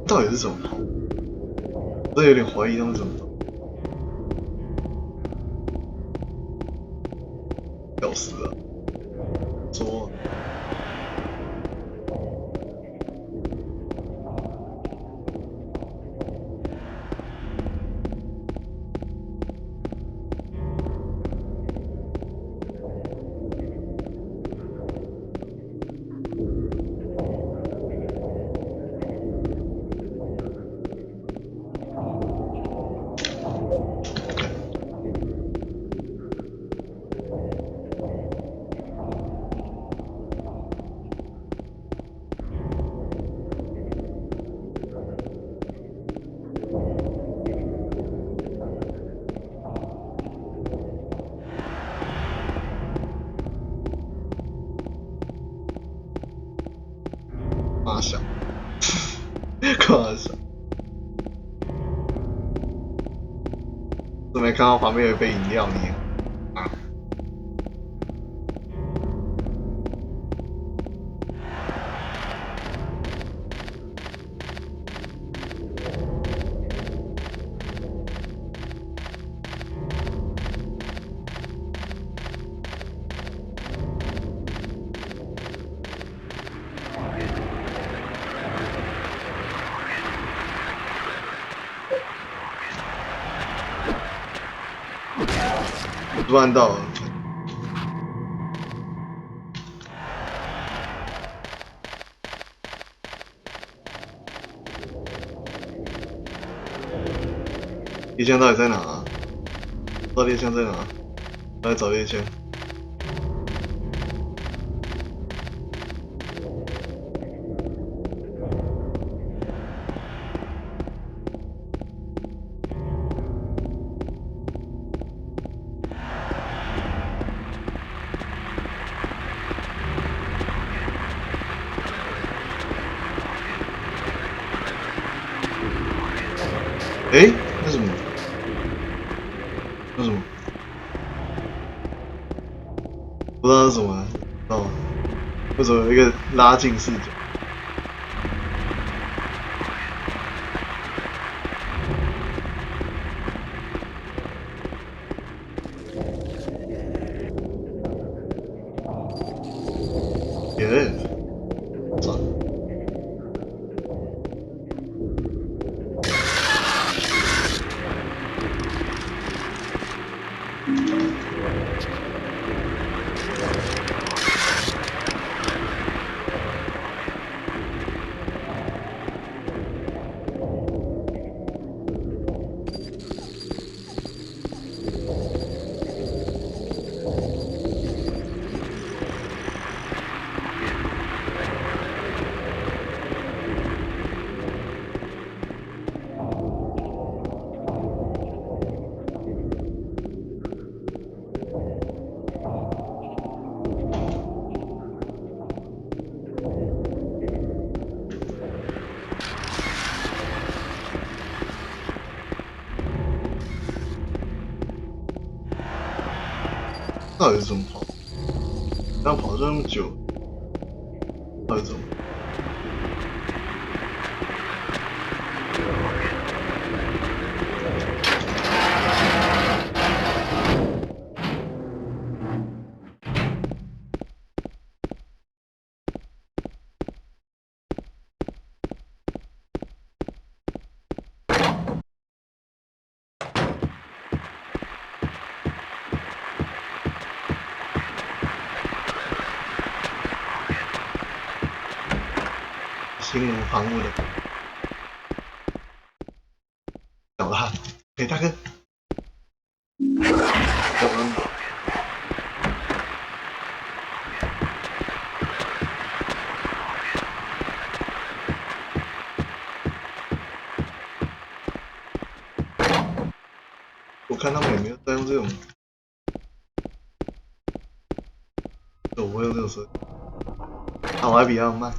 S1: 到底是怎么跑？我有点怀疑他们怎么跑。笑死了！说。夸小，夸小，都没看到旁边有一杯饮料你啊！乱到了。猎枪到底在哪啊？不知道猎枪在哪？我来找猎枪。诶，那什么？那什么？不知道是什么，知道吗？为什么有一个拉近视角？耶，操！到底是怎么跑？这样跑这么久，到底怎么？心无旁骛的，小了。给大哥。我看他们也没有在用这种，我会用这种声，啊，我还比他们慢。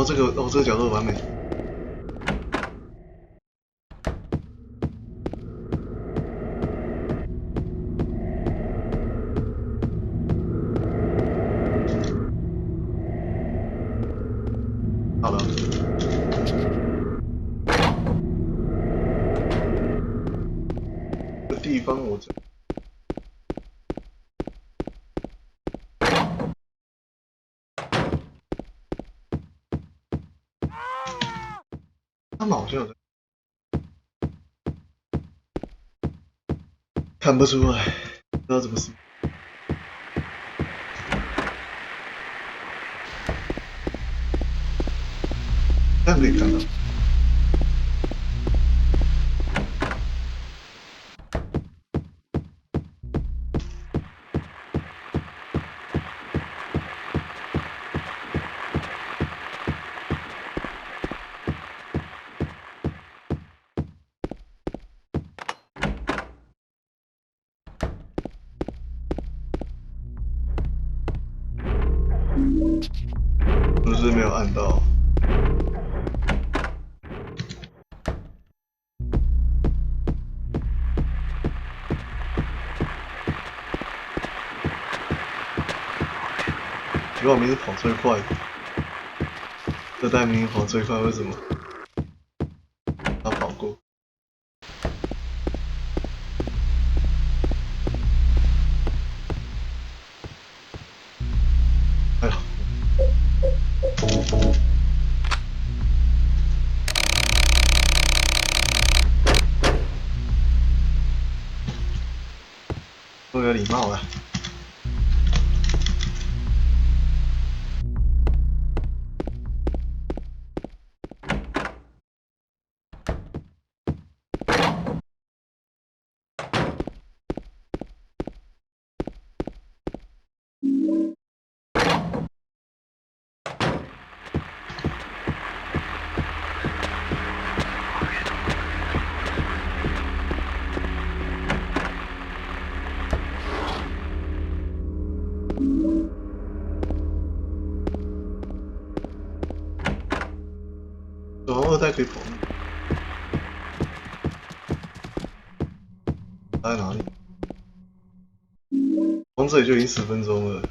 S1: 这个角度完美。好了，这地方我这。他们好像有看不出来，不知道怎么死。这样可以看到。不是没有按到。结果我明明跑最快的，这代明明跑最快，为什么他跑过？哎呀！多有礼貌了。然后2代可以跑，在哪里？从这里就已经10分钟了。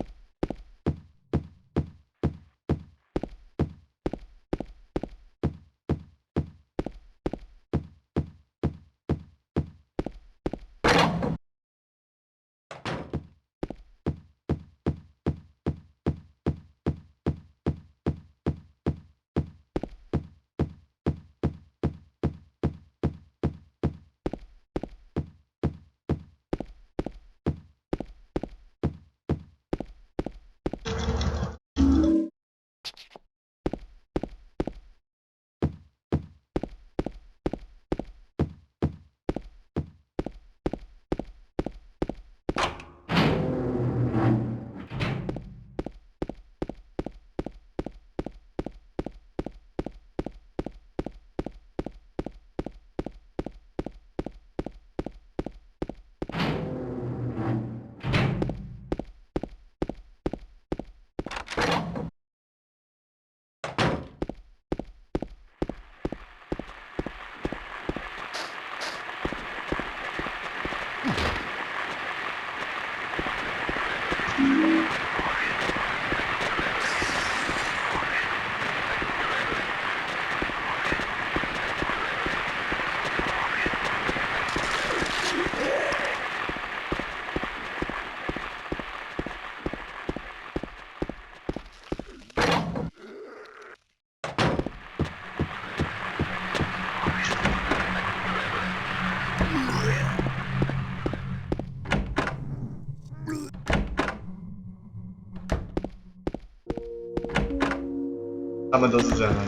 S1: 他们都是这样的，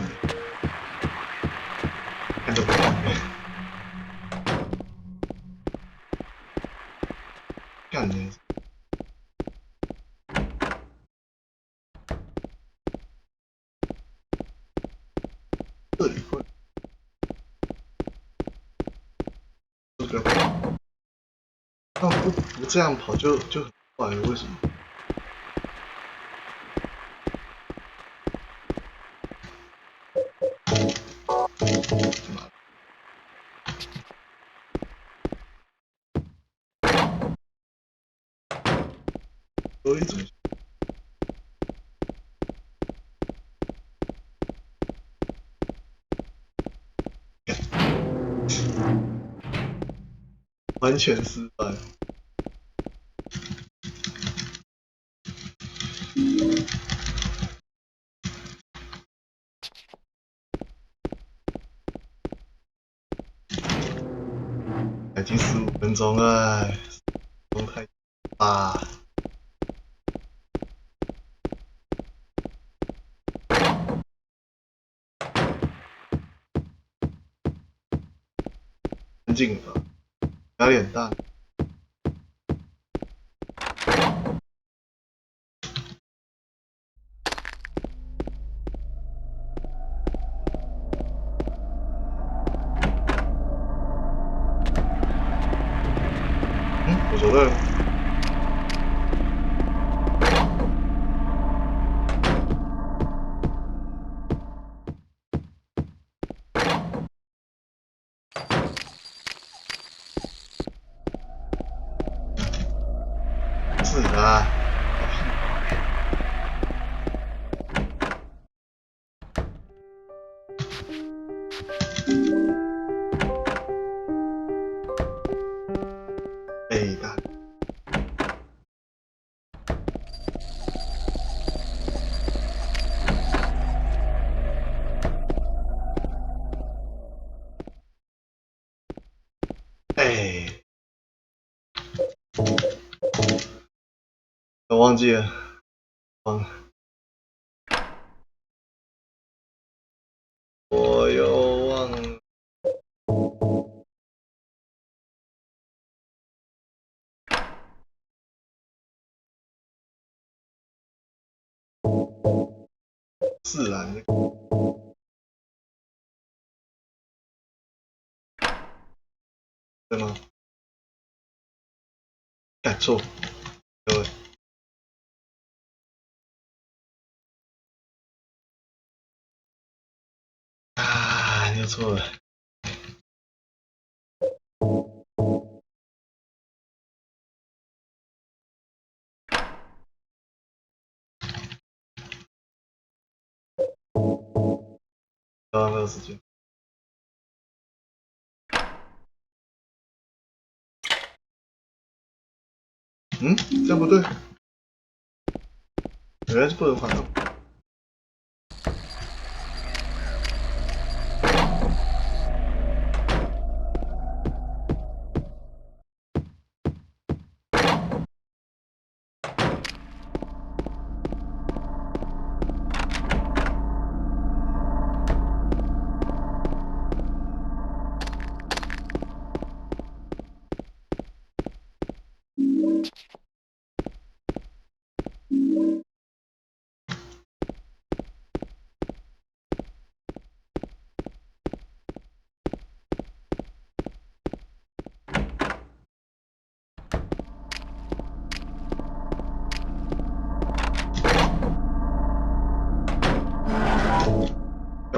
S1: 看都不看。干你！这里会这个，那不这样跑就很快了，为什么？有一种。完全失败。已经15分钟了，状态啊！安静吧，压力很大。无所谓。是啊。大。我忘记了，忘了，我又忘了。自然的。对吗？改错，各位。啊，又错了。浪费时间。这样不对，原来是不能滑动。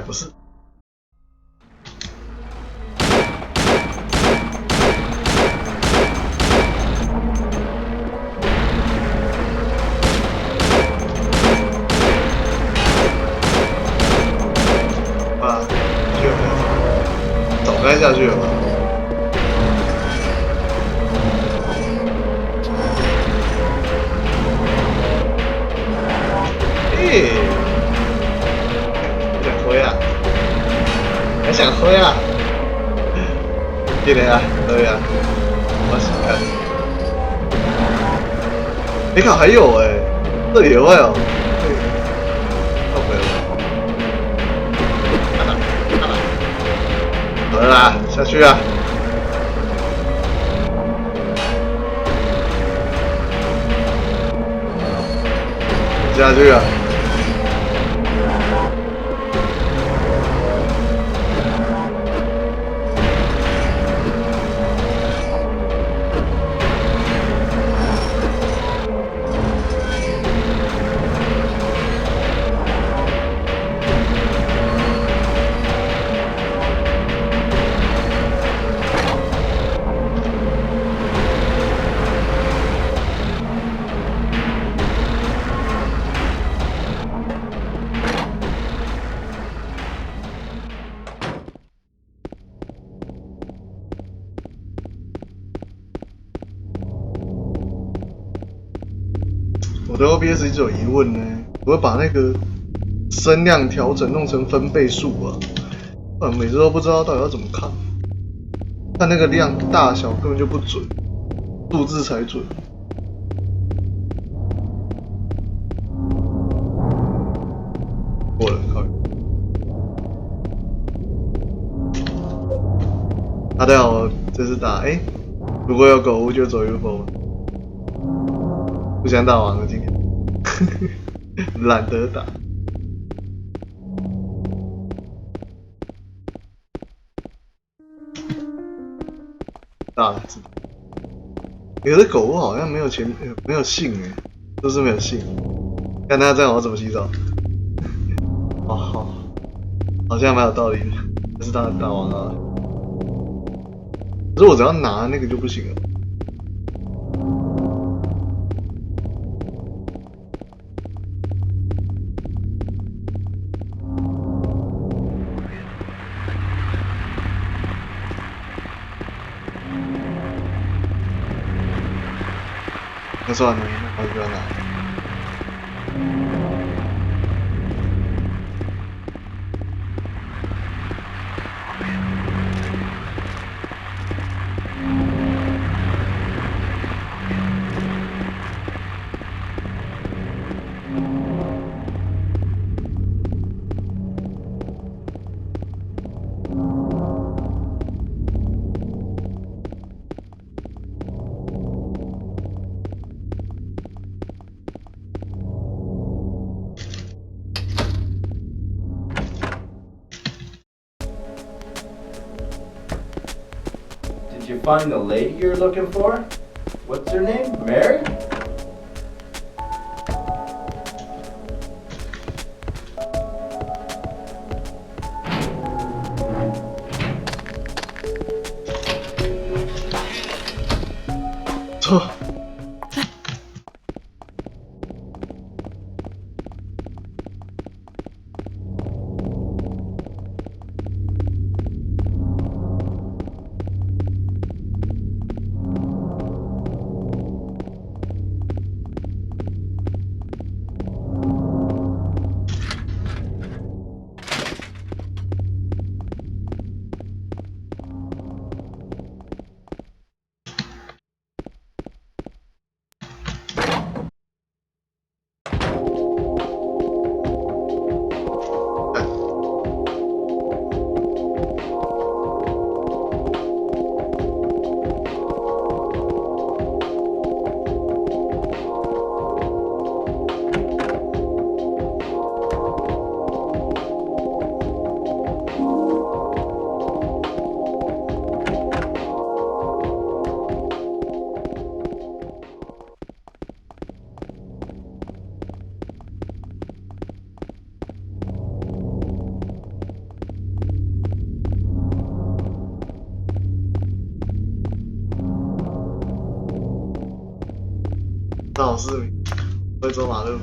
S1: 不是。啊，早该下去了吧？还想喝呀？进来啊，喝呀！我想看。靠，还有这里有哦。靠北了。好了啦，下去啊！下去啊！我的 OBS 一直有疑问呢，我会把那个声量调整弄成分贝数啊，不然每次都不知道到底要怎么看，看那个量大小根本就不准，数字才准。过了，靠！大家好，这是打如果有狗屋就走 UFO。不想打完了今天，懒得打。打了，有的狗屋好像没有姓都是没有姓。看他这样我怎么洗澡？哦，好像蛮有道理的，但是他打完了，可是我只要拿那个就不行了。那算了，那还是不要拿。
S6: Did you find the lady you're looking for? What's her name? Mary?肇事民会走马路。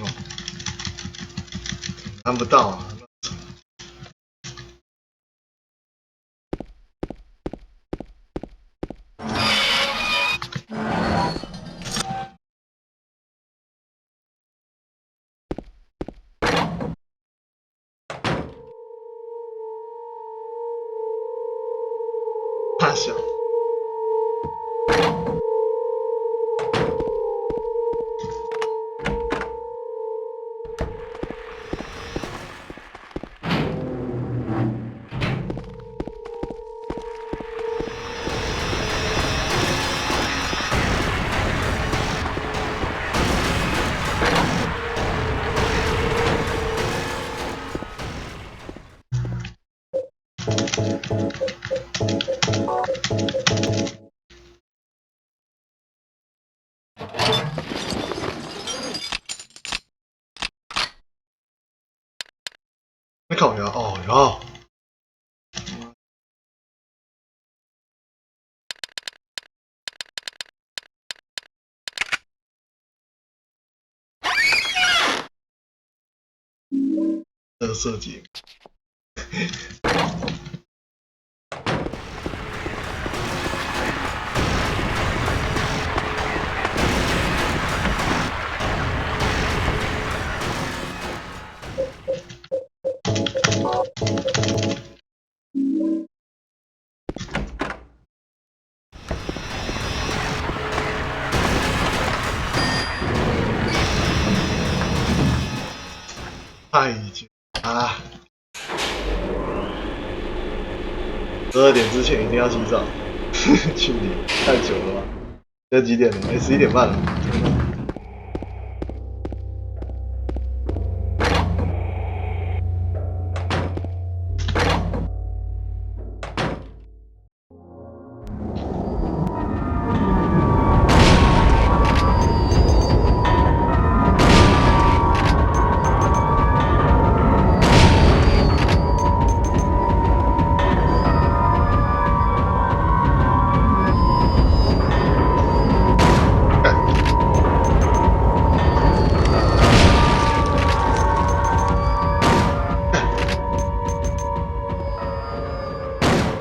S1: 哦，看不到啊。大小。没烤鸭哦哟。特色节目。太久啊！12点之前一定要洗澡。去你，太久了吧？现在几点了？11点半了。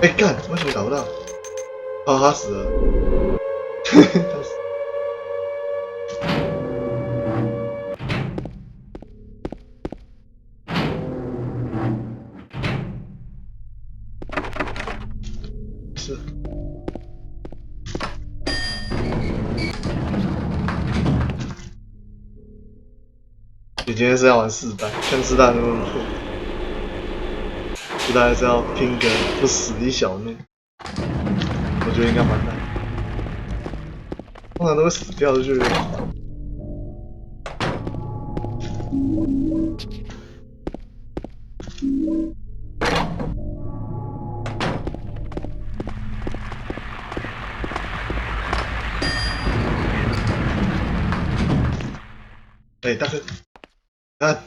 S1: 哎干，为什么打不到？哦，他死了。他死。是。你今天是要玩4代，看4代能不能破？4代还是要拼个不死一小命，我觉得应该蛮难。通常都会死掉就是。哎，大哥，啊，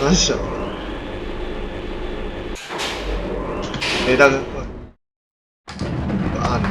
S1: 蛮小。哎，大哥，我按了。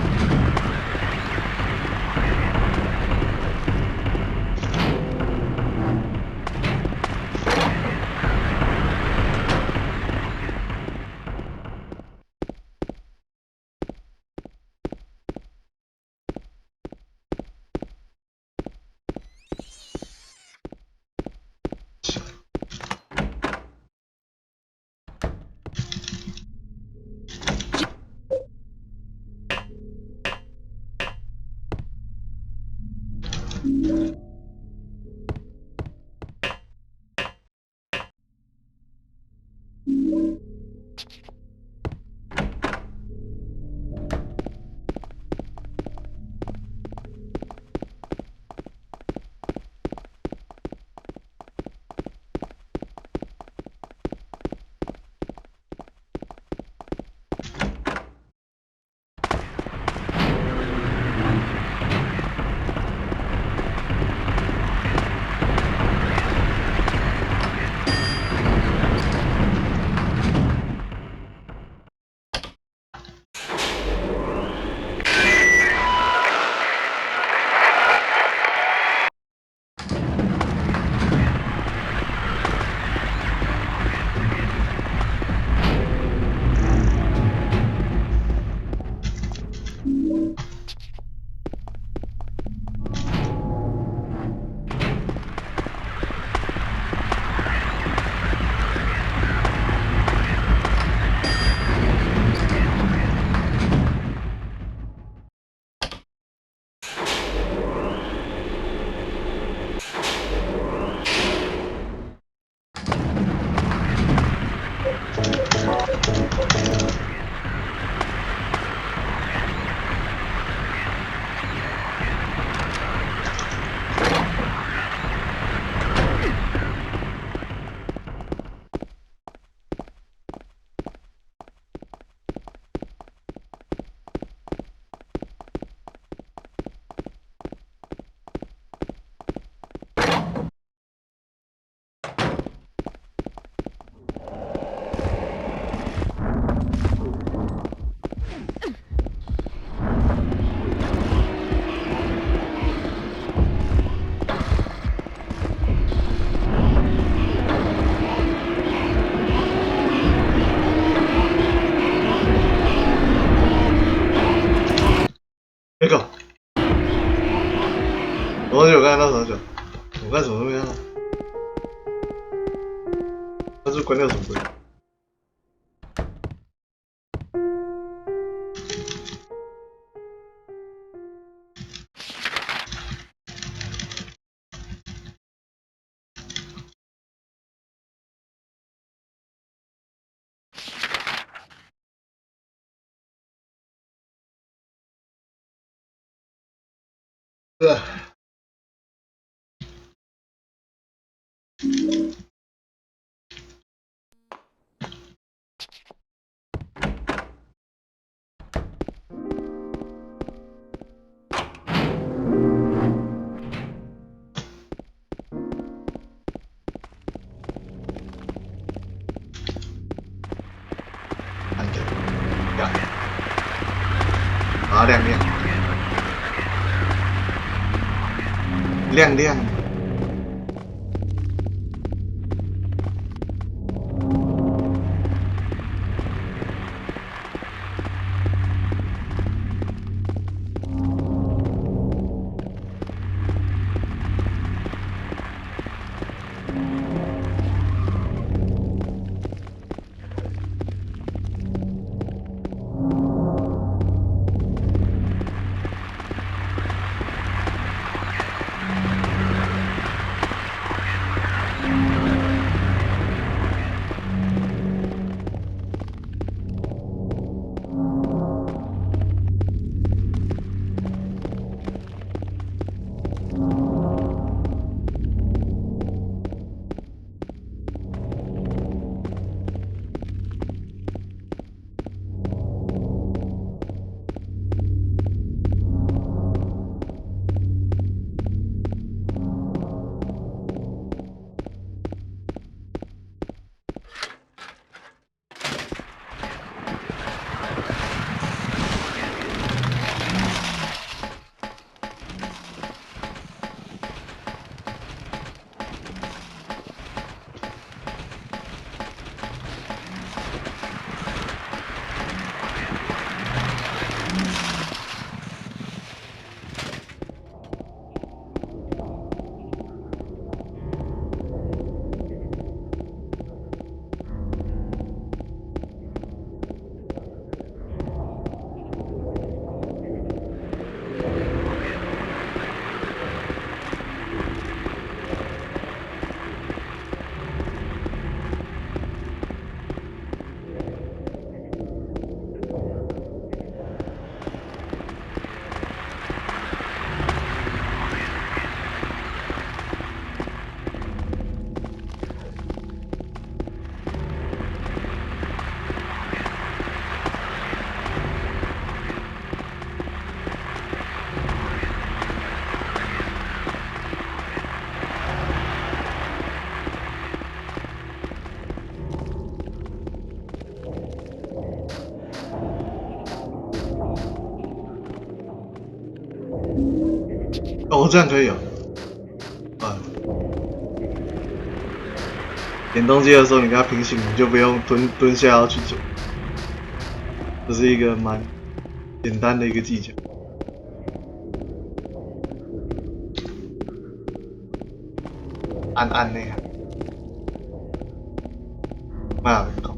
S1: 关掉什么鬼？把它亮亮，亮亮。哦，这样可以哦。啊，点东西的时候，你跟他平行，你就不用蹲下要去捡。这是一个蛮简单的一个技巧。按那个，啊，靠！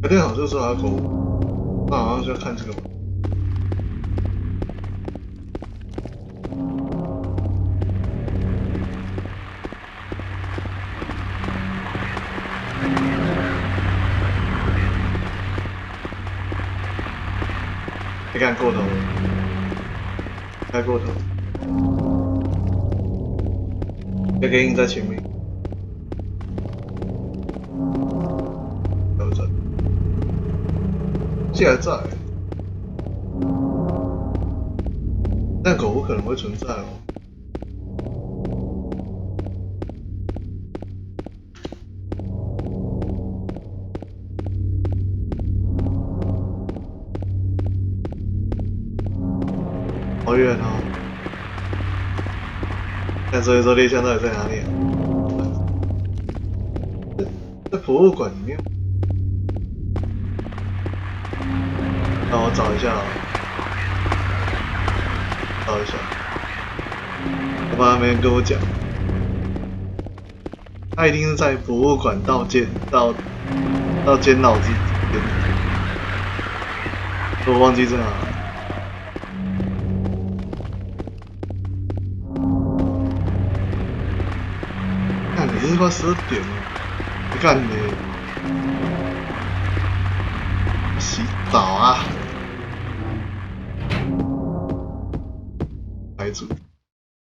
S1: 电脑就说他狗，那好像就要看这个吧。你看过头了，开过头，这个印在前面。 现在在，但狗不可能会存在哦。好远哦！看所以说猎枪到底在哪里啊？在博物馆里面。 让我找一下，找一下。我爸没人跟我讲，他一定是在博物馆到监牢之间，我忘记在哪了。看，你这是快12点了，你干呢？洗澡啊！ 台主，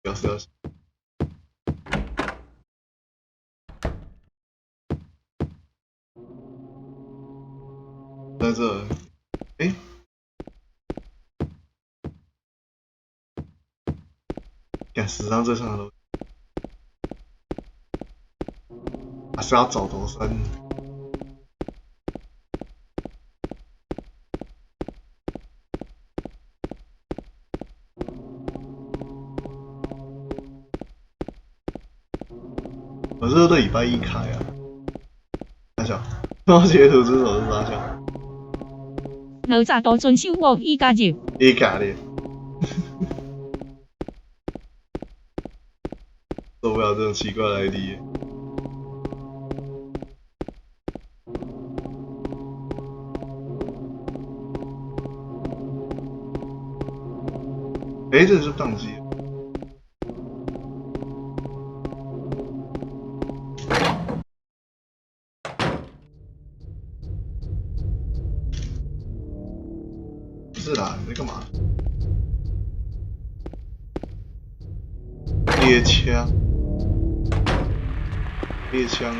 S1: 表示要洗。在这，哎，看史上最长的楼，还是要走多深？ 我是对礼拜一开啊，看下，我截图这首是啥下？
S2: 哪吒都遵守我一加入。
S1: 一加的，受不了这种奇怪的 ID。哎，这是宕机。 是啦，你在干嘛？猎枪，猎枪，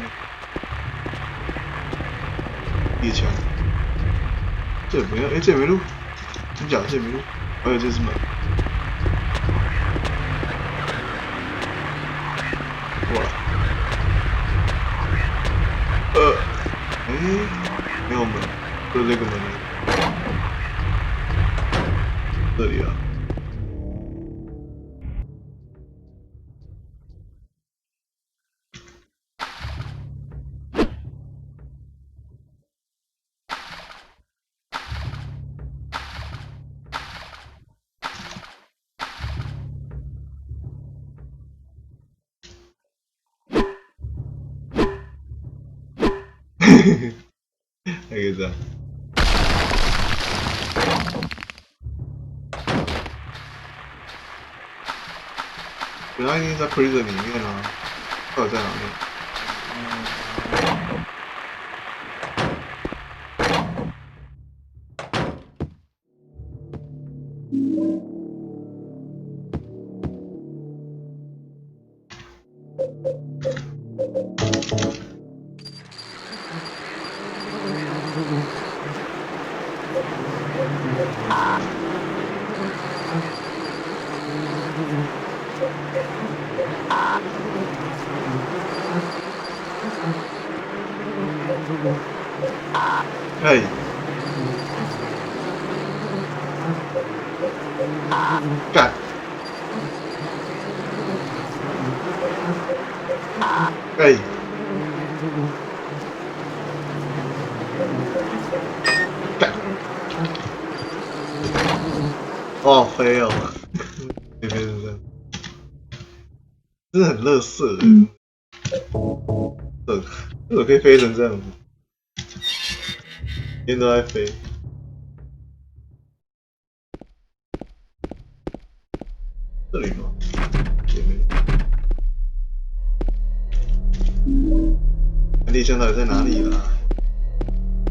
S1: 猎枪，这也没有，哎，这也没路，真假？这也没路，还有这是门。过来，哎，没有门，就这个门。 这里啊，还可以这样。 原来一定在 prison 里面啊，到底在哪里？哎，干！哎，干！哦，飞哦，这边是这样，真的很垃圾怎么可以飞成这样子？天都在飞。这里吗？也没有。安地箱到底在哪里啦？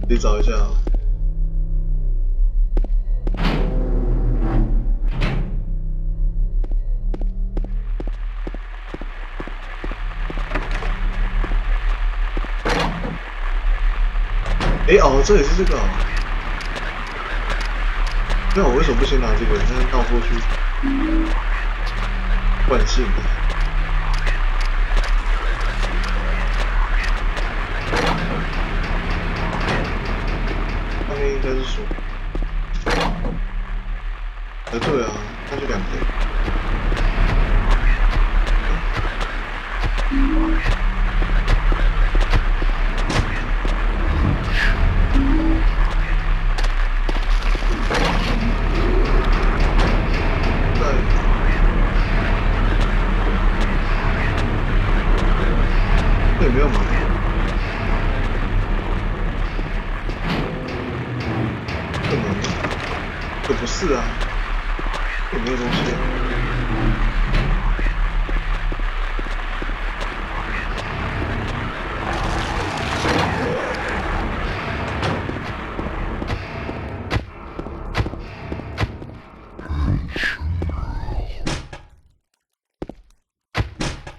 S1: 得找一下哦。哎哦，这里是这个哦。那我为什么不先拿这个？现在倒过去。惯性的。上面应该是锁。对啊，那就2个。这也没有门。这门？这不是啊，这没有东西啊。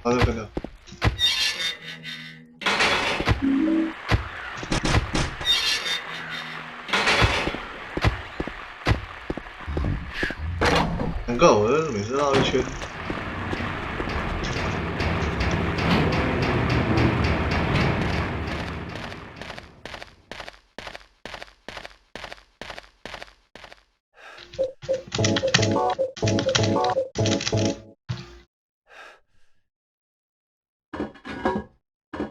S1: 好的，看到。难怪我每次绕一圈。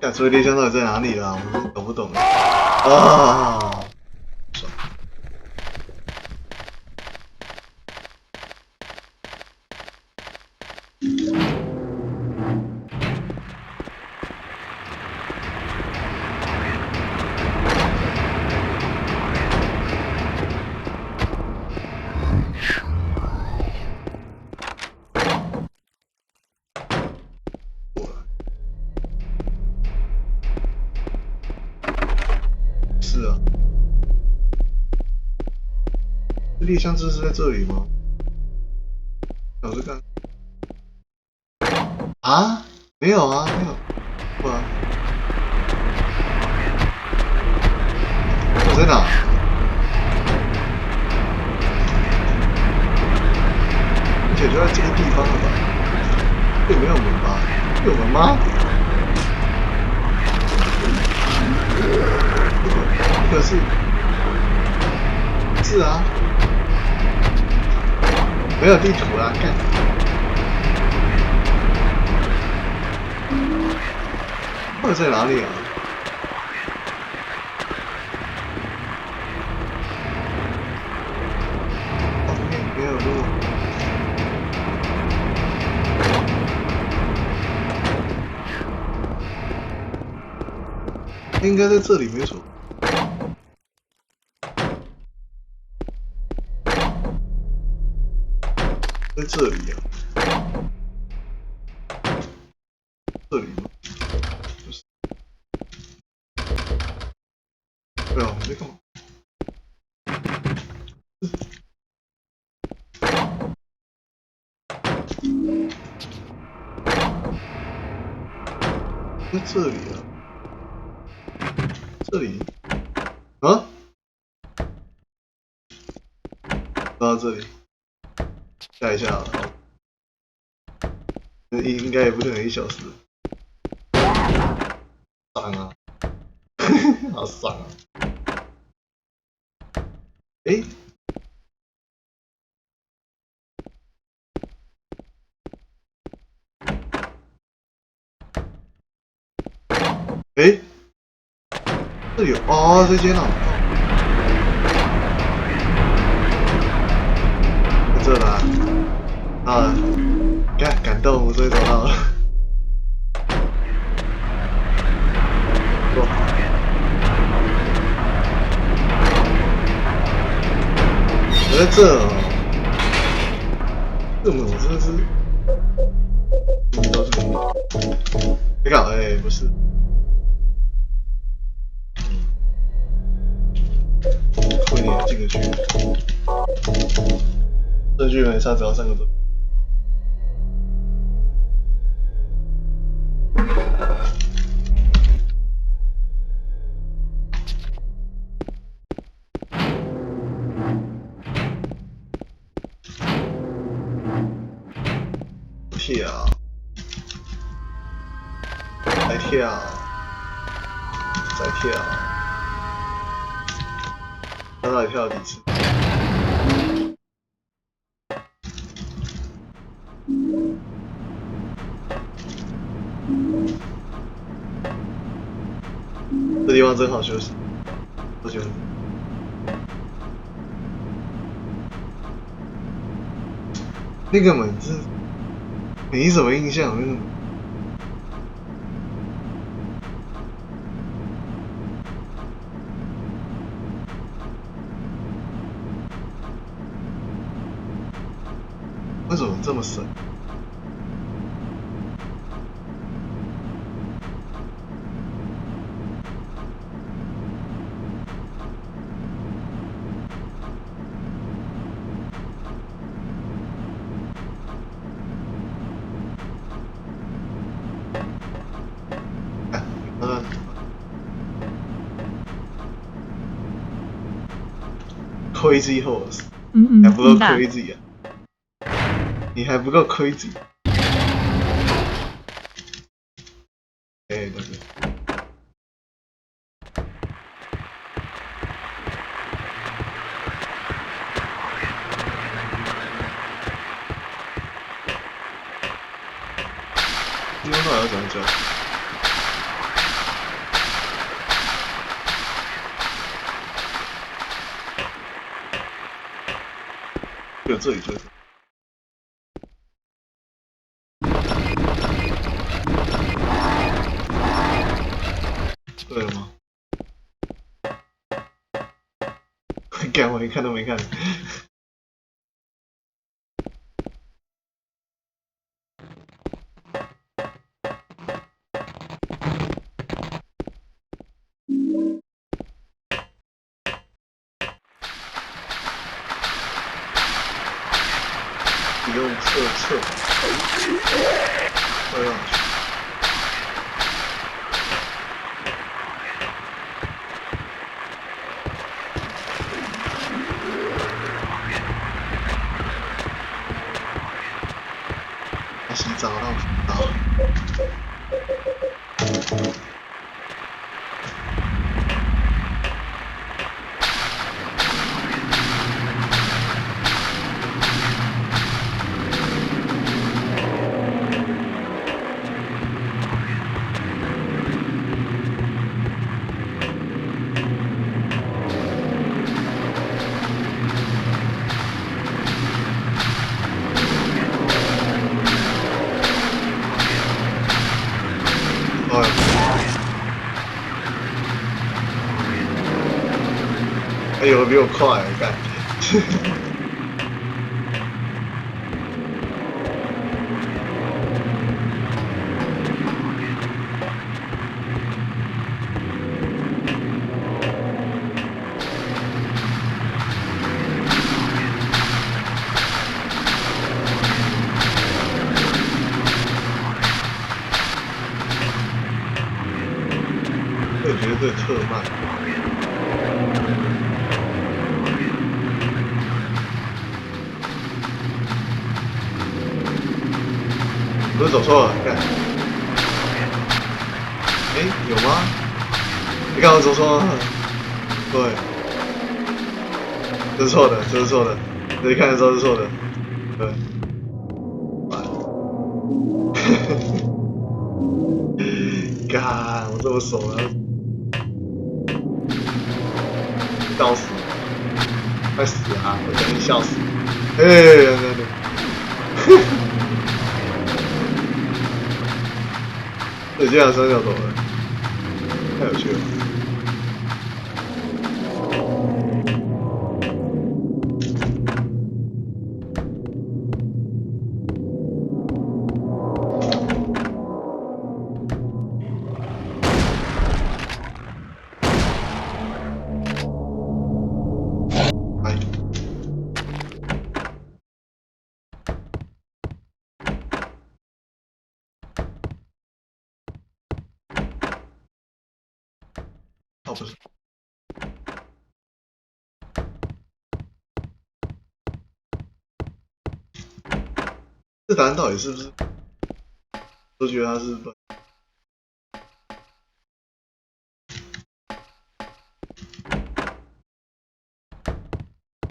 S1: 看，所以猎枪到底在哪里啦？我是搞不懂啊！是啊，猎枪支是在这里吗？老实看。啊？没有啊，没有。不然，我在哪？而且就在这个地方了吧？这里没有门吧？有门吗？可是，是啊，没有地图啦，看。到底在哪里啊？后面没有路。应该在这里没错。在这里啊。这里吗？不是。对啊，我在干嘛？在这里啊。这里。啊？到这里。下一下好，应该也不可能1小时。爽啊！好爽啊！诶。诶，这里有哦，这间哦，在这啦，啊，看感动，我终于找到了，哇，我在这哦，这我真的是，都是没搞哎，不是。会点进得去，这句没差，只要3个字。跳，再跳，再跳。他到底跳了几次？这地方真好休息，多久？那个门是没什么印象，那个门。为什么这么深？Crazy horse， 还不够 crazy 啊！你还不够 crazy。哎，对对。地方到底要怎么教？就这里就是。对了吗？干，我连看都没看。不用测上去。洗澡让我洗澡。哎呦，比我快，干！我觉得这特慢。不是走错了，看。有吗？你看我走错了。对，这是错的，这是错的。你看的时候是错的。对。干，我这么熟了，笑死，快死啊！我等你笑死。对。这竟然3小头了，太有趣了。哦，不是。这答案到底是不是？都觉得他是笨。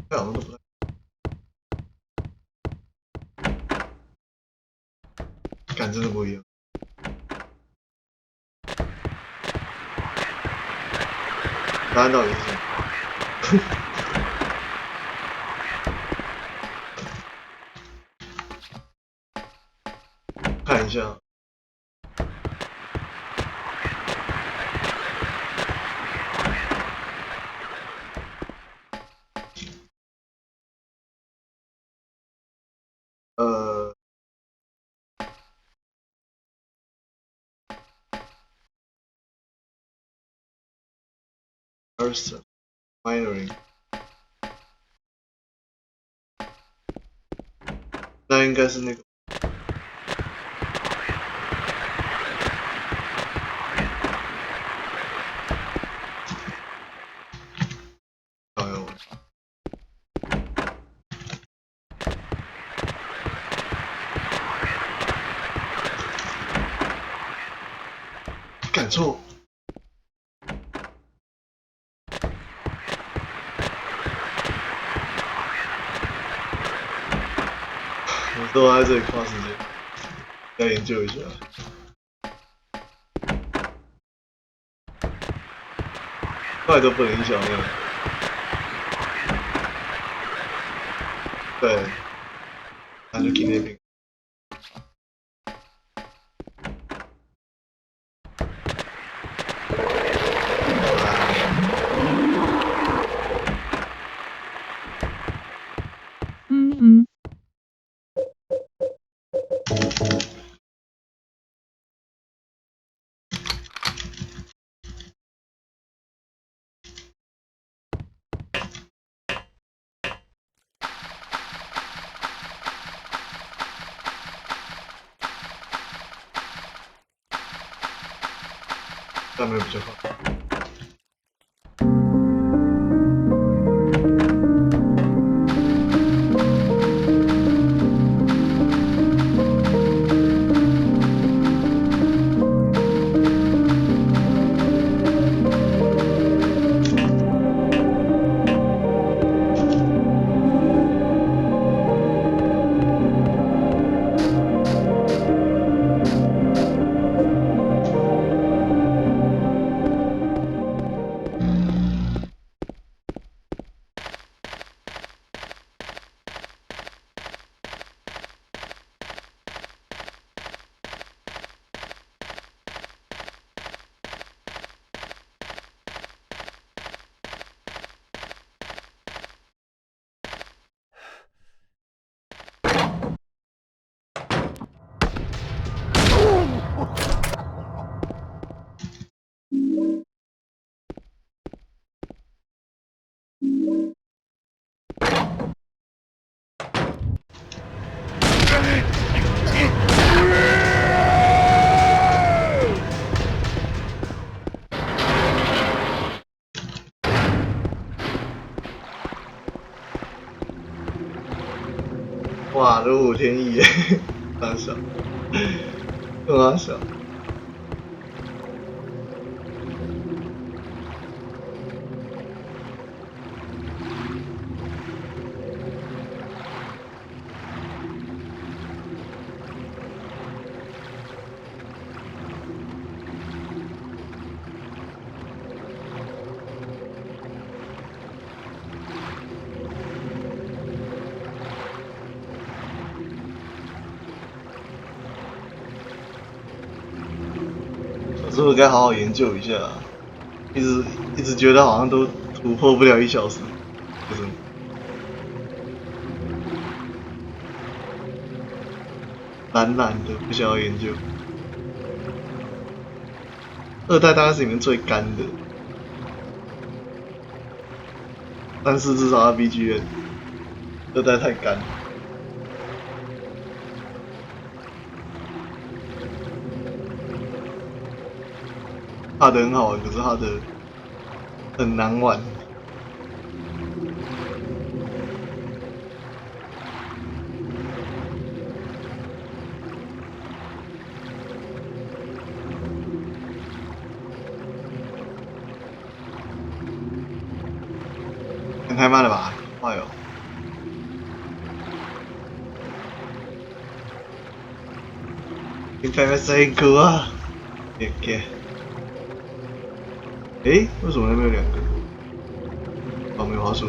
S1: 好像都不太。感真的不一样。答案到底是什么？看一下。Person Minoring， 那应该是那个。哎呦！赶错。都在这里花时间，再研究一下。后来都不能影响那个。对，那就 kidnapping。这样没有比较好。哇，如虎添翼耶，当上。跟我想。是不是该好好研究一下？一直觉得好像都突破不了1小时，就是懒懒的不想要研究。2代当然是里面最干的，3、4至少要 BGM， 2代太干。他的很好玩，可是他的很难玩。太慢了吧？快哦！你拍拍声音哭啊！别别。诶，为什么那边有2个？哦，没滑鼠。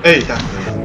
S1: 哎，这样可以。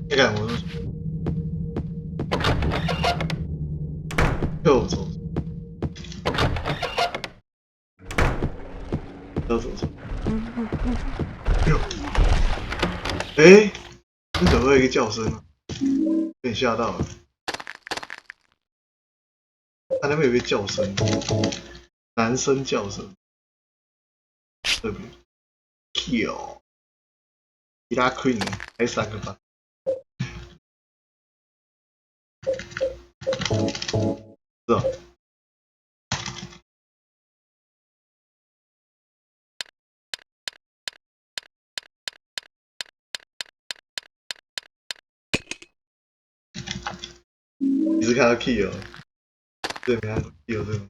S1: 这个我右走，右走走，右。哎，这怎么会有一个叫声啊？被你吓到了。他那边有一个叫声，男生叫声，特别 kill， 其他 queen 还3个吧。是啊。你是看到 kill， 对，没看到 kill 对吗？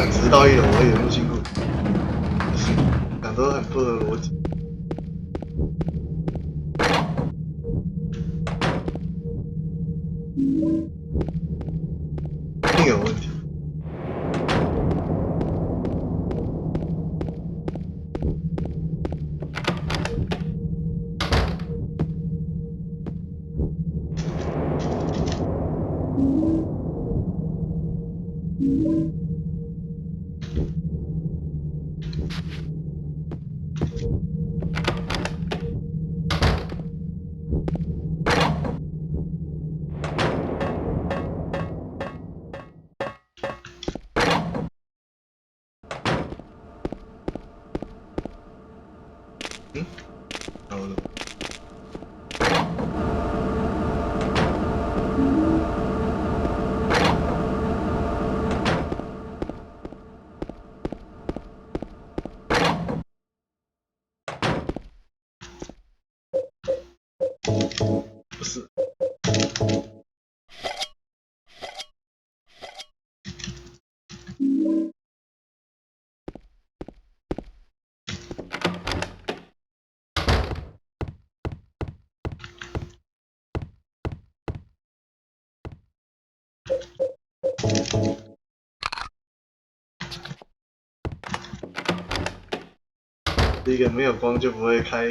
S1: 直到1楼，我也不辛苦，讲都很不合逻辑。一定有问题。好的。不是。第一个没有光就不会开。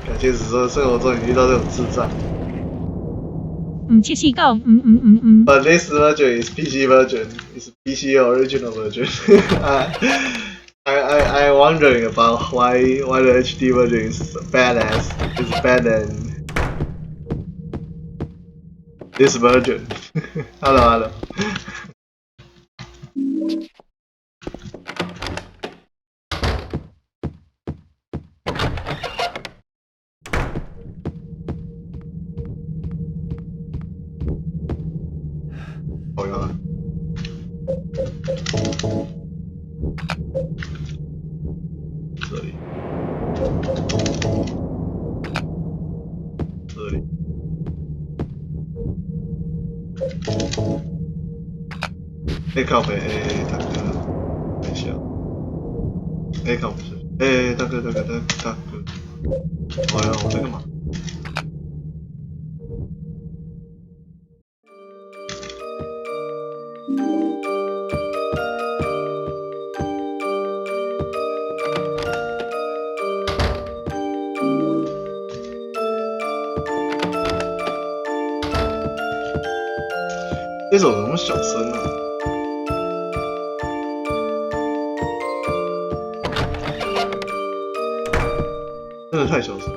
S1: 感谢只说生活中你遇到这种智障。But this version is PC version. It's PC original version. I wondering about why the HD version is badass. It's better than this version. Hello. 好用啊！这里，这里，靠北，大哥，等一下，靠不是，大哥，哎呀，我在干嘛？这首怎么那么小声啊？真的太小声。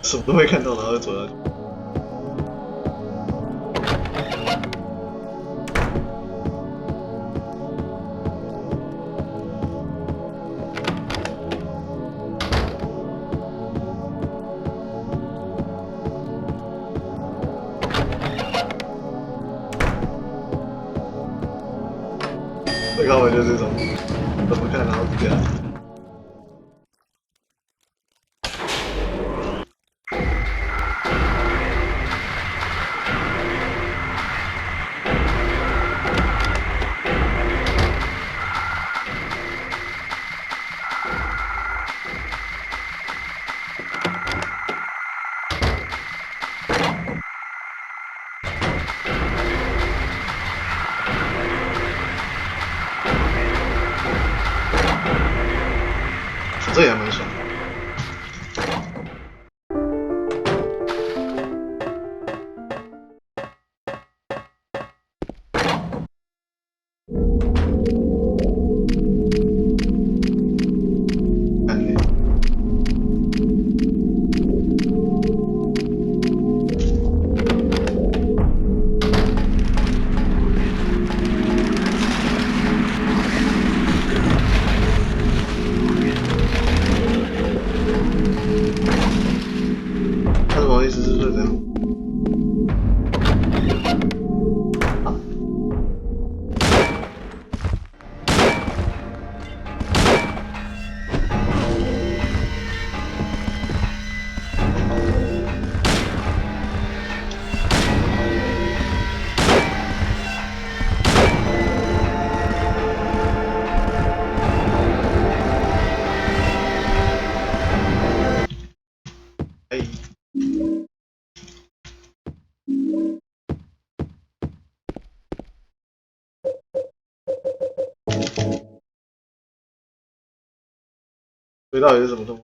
S1: 什么都会看到，然后走下去。最高文就这种，怎么看然后这样。这也蛮爽的。所以到底是什么动物？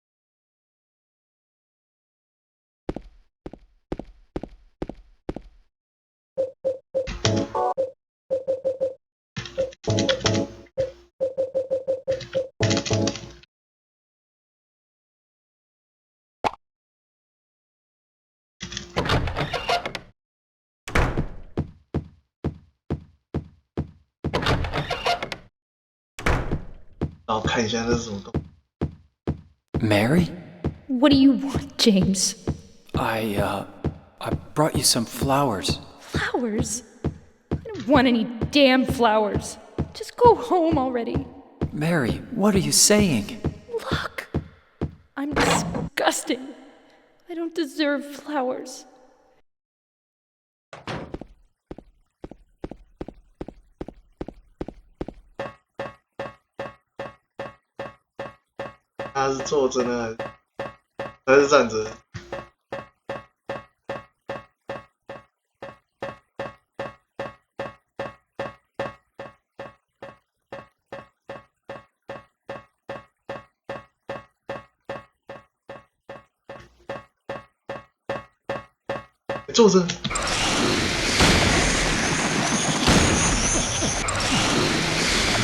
S1: 然后看一下这是什么动物。
S7: Mary?
S8: What do you want, James?
S7: I brought you some flowers.
S8: Flowers? I don't want any damn flowers. Just go home already.
S7: Mary, what are you saying?
S8: Look, I'm disgusting. I don't deserve flowers.
S1: 他是坐着呢，还是站着？坐着。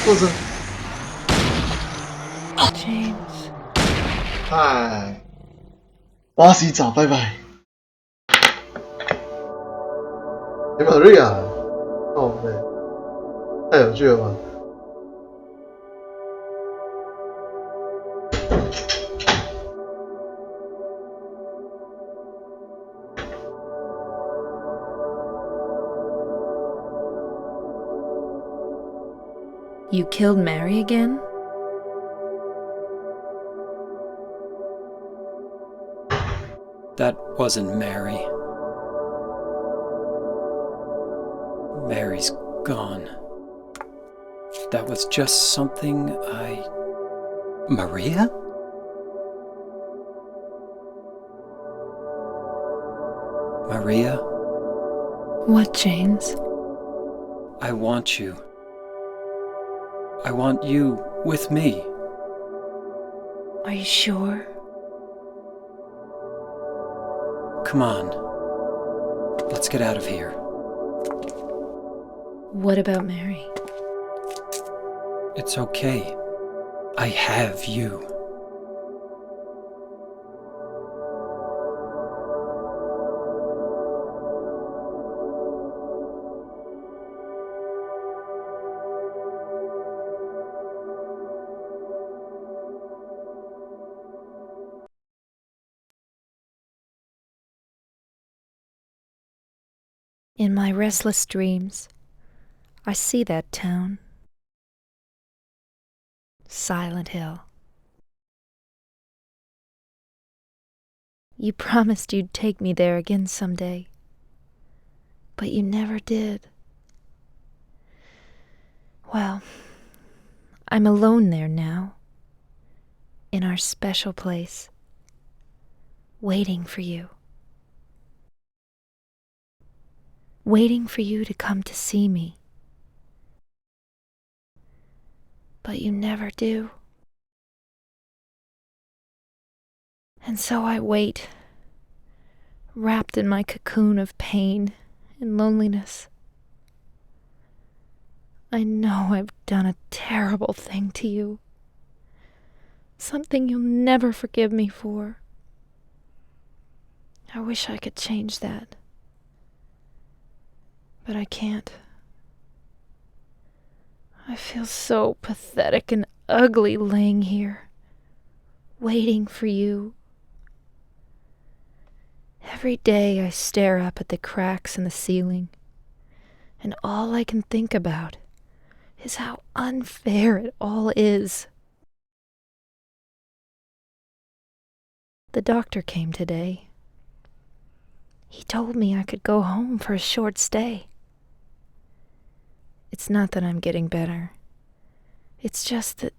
S1: 坐着。
S8: James.
S1: 嗨，我要洗澡，拜拜。Maria， 哦对，太有趣了吧
S4: You killed Mary again?
S7: That wasn't Mary. Mary's gone. That was just something Maria? Maria?
S4: What, James?
S7: I want you. I want you with me.
S4: Are you sure?
S7: Come on. Let's get out of here.
S4: What about Mary?
S7: It's okay. I have you.
S4: In my restless dreams, I see that town. Silent Hill. You promised you'd take me there again someday, but you never did. Well, I'm alone there now, in our special place, waiting for you. Waiting for you to come to see me. But you never do. And so I wait, wrapped in my cocoon of pain and loneliness. I know I've done a terrible thing to you. Something you'll never forgive me for. I wish I could change that. But I can't. I feel so pathetic and ugly laying here, waiting for you. Every day I stare up at the cracks in the ceiling, and all I can think about is how unfair it all is. The doctor came today. He told me I could go home for a short stay. It's not that I'm getting better. It's just that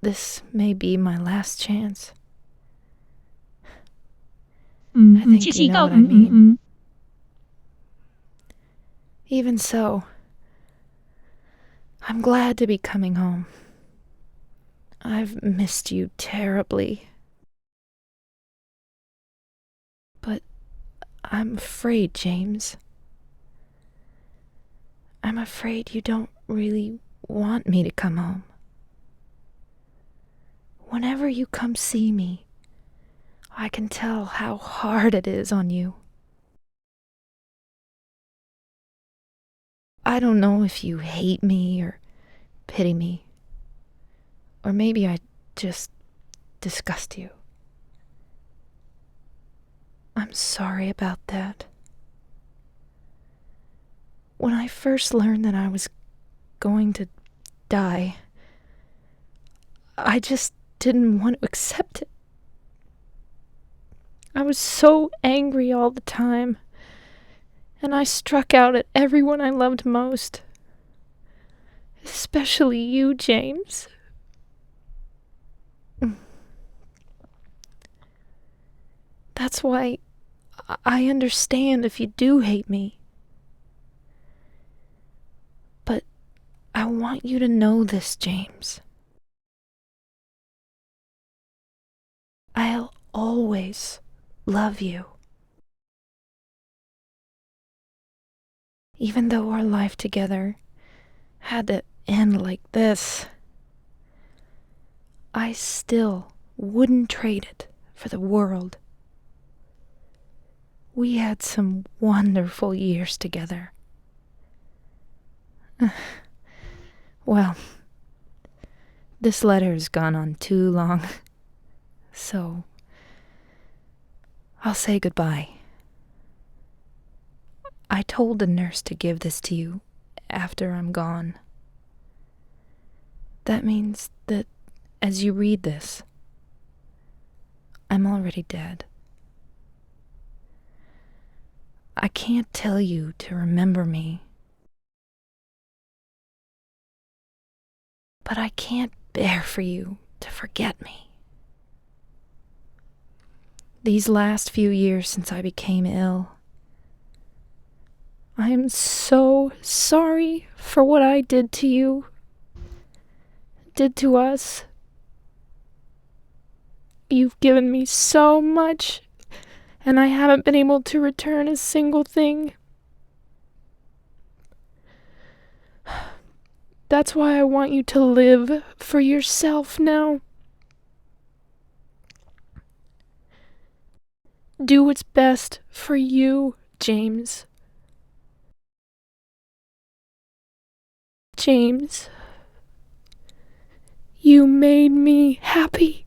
S4: this may be my last chance. I think you know what I mean. Even so, I'm glad to be coming home. I've missed you terribly. But I'm afraid, James. I'm afraid you don't really want me to come home. Whenever you come see me, I can tell how hard it is on you. I don't know if you hate me or pity me, or maybe I just disgust you. I'm sorry about that. When I first learned that I was going to die, I just didn't want to accept it. I was so angry all the time, and I struck out at everyone I loved most. Especially you, James. That's why I understand if you do hate me. But I want you to know this, James. I'll always love you. Even though our life together had to end like this, I still wouldn't trade it for the world. We had some wonderful years together. Well, this letter has gone on too long, so I'll say goodbye. I told the nurse to give this to you after I'm gone. That means that as you read this, I'm already dead. I can't tell you to remember me, but I can't bear for you to forget me. These last few years since I became ill, I am so sorry for what I did to you, did to us. You've given me so much, and I haven't been able to return a single thing. That's why I want you to live for yourself now. Do what's best for you, James. James, you made me happy.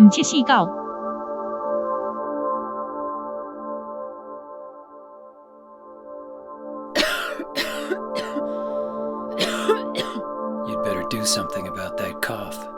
S2: h-tshia
S7: You'd better do something about that cough.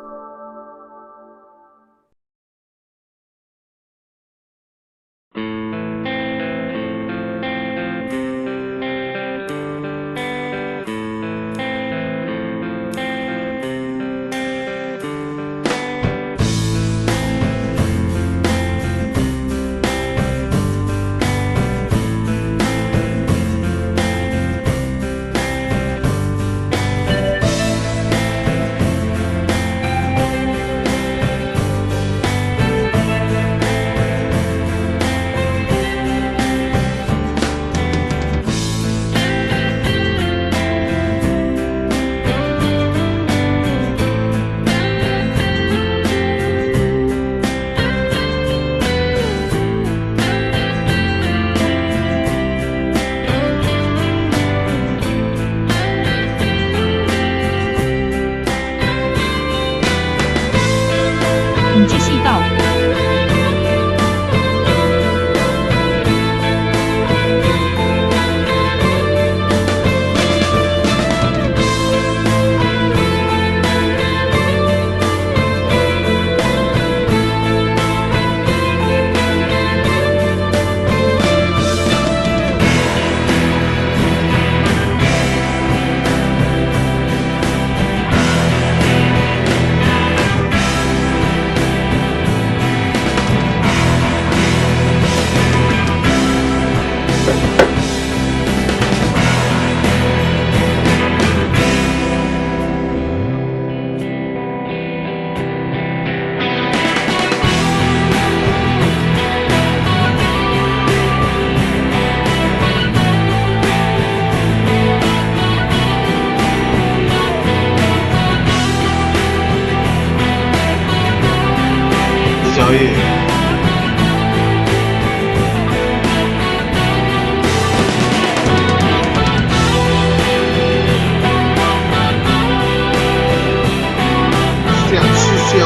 S1: 宵夜。想吃宵夜。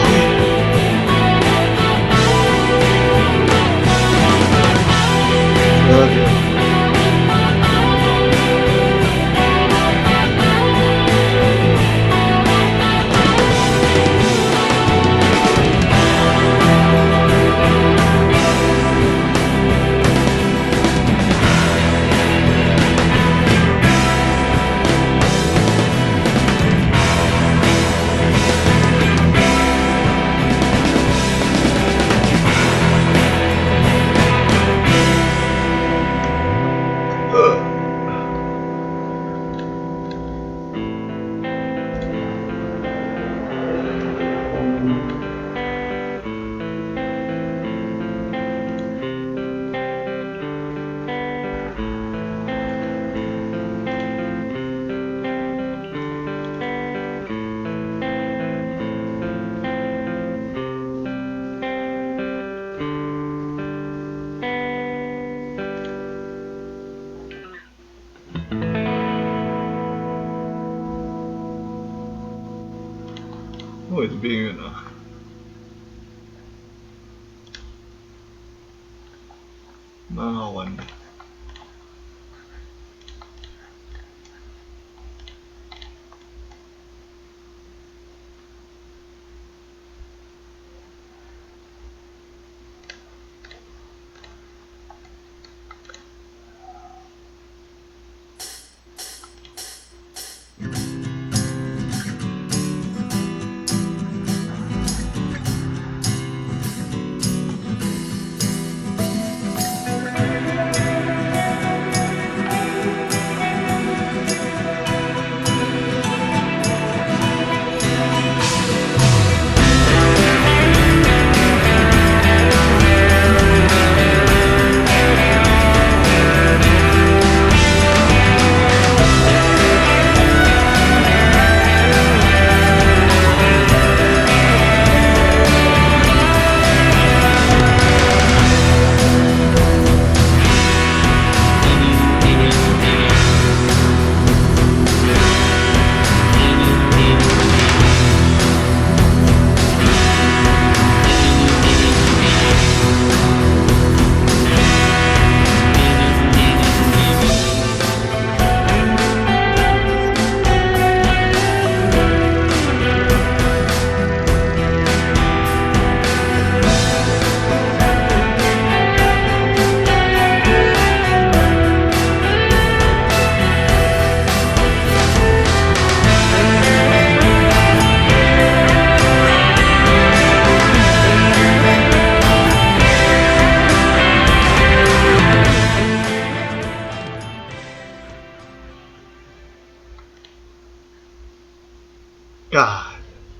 S1: 位置边缘了。蛮好玩的。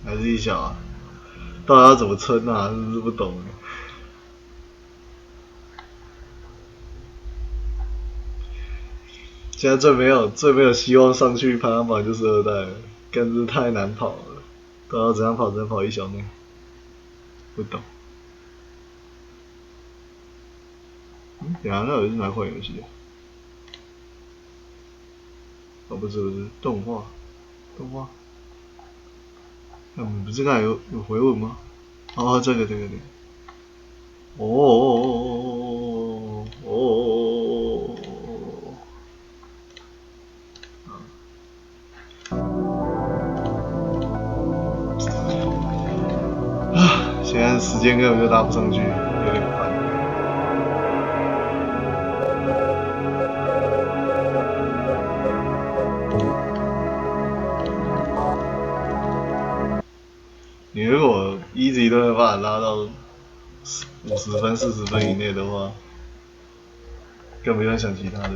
S1: 还是一小啊？到底要怎么撑啊？真是不懂。现在最没有希望上去排行榜就是2代了，干是太难跑了。到底要怎样跑才能跑1小内？不懂。等下那我是哪款游戏啊？哦，不是，动画。不是刚才有回文吗？哦，这个。哦。现在时间根本就搭不上去，有点烦。你如果easy都没办法拉到50分、40分以内的话，更不用想其他的。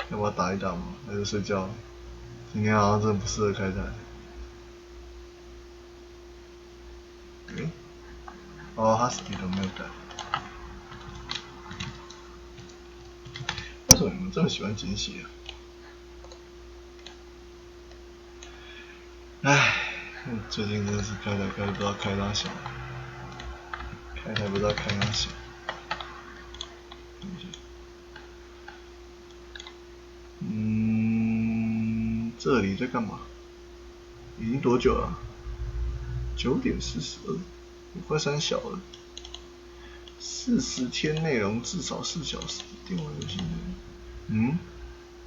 S1: 要不要打一打吗？还是睡觉？今天好像真的不适合开台。哦，哈士奇都没有改。什么你们这么喜欢简写啊？唉，最近真的是开台不知道开哪小，开台不知道开哪小。这里在干嘛？已经多久了？9点42，快3小了。40天内容至少4小时，电玩游戏内容。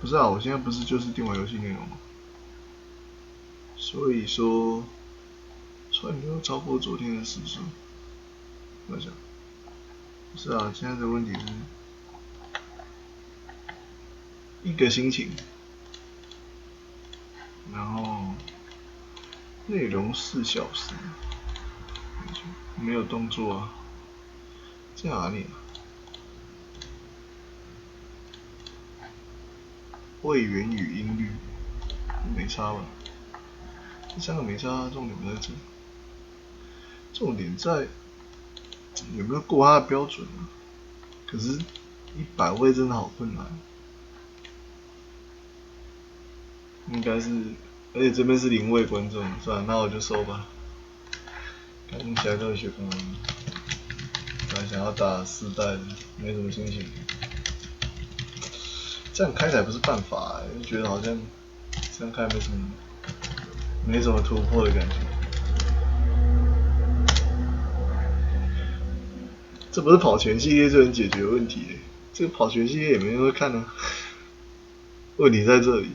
S1: 不是啊，我现在不是就是电玩游戏内容吗？所以说，算没有超过昨天的时数。我想，不是啊，现在的问题是一个心情。然后内容4小时，没有动作啊，在哪里啊？会员语音率没差吧？这3个没差，重点不在这，重点在有没有过它的标准啊？可是100位真的好困难。应该是，而且这边是0位观众，算了，那我就收吧。看起来都有学工了，本来想要打4代的，没什么心情。这样开台不是办法就觉得好像这样开没什么突破的感觉。这不是跑全系列就能解决问题这个跑全系列也没人会看啊。问题在这里。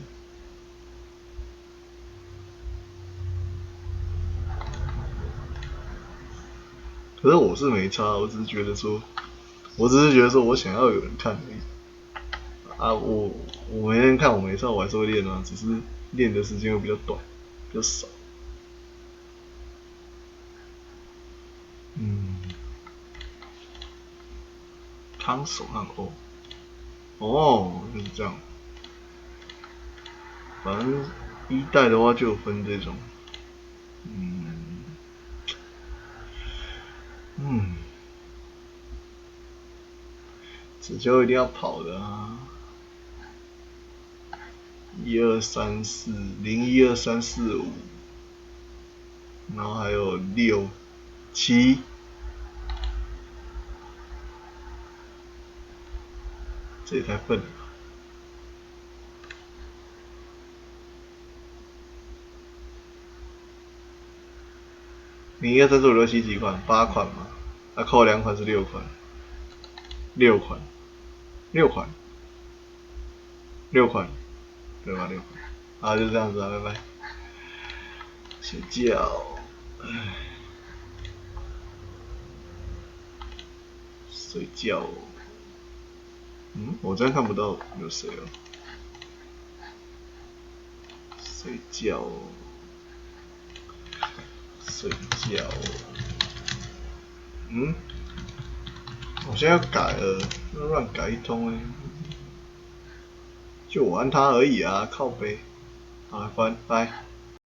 S1: 可是我是没差，我只是觉得说我想要有人看而已。啊，我没人看，我没差，我还是会练啊，只是练的时间会比较短，比较少。康手和就是这样。反正1代的话就有分这种，只就一定要跑的啊，1、2、3、4、0、1、2、3、4、5，然后还有6、7，这也太笨了吧。0、1、2、3、4、5、6、7几款？8款嘛，扣2款是6款，6款，对吧？6款，好，就这样子啊，拜拜。睡觉，睡觉。我这样看不到有谁哦。睡觉。我现在要改了，乱改一通就我按它而已啊，靠北。好，拜拜。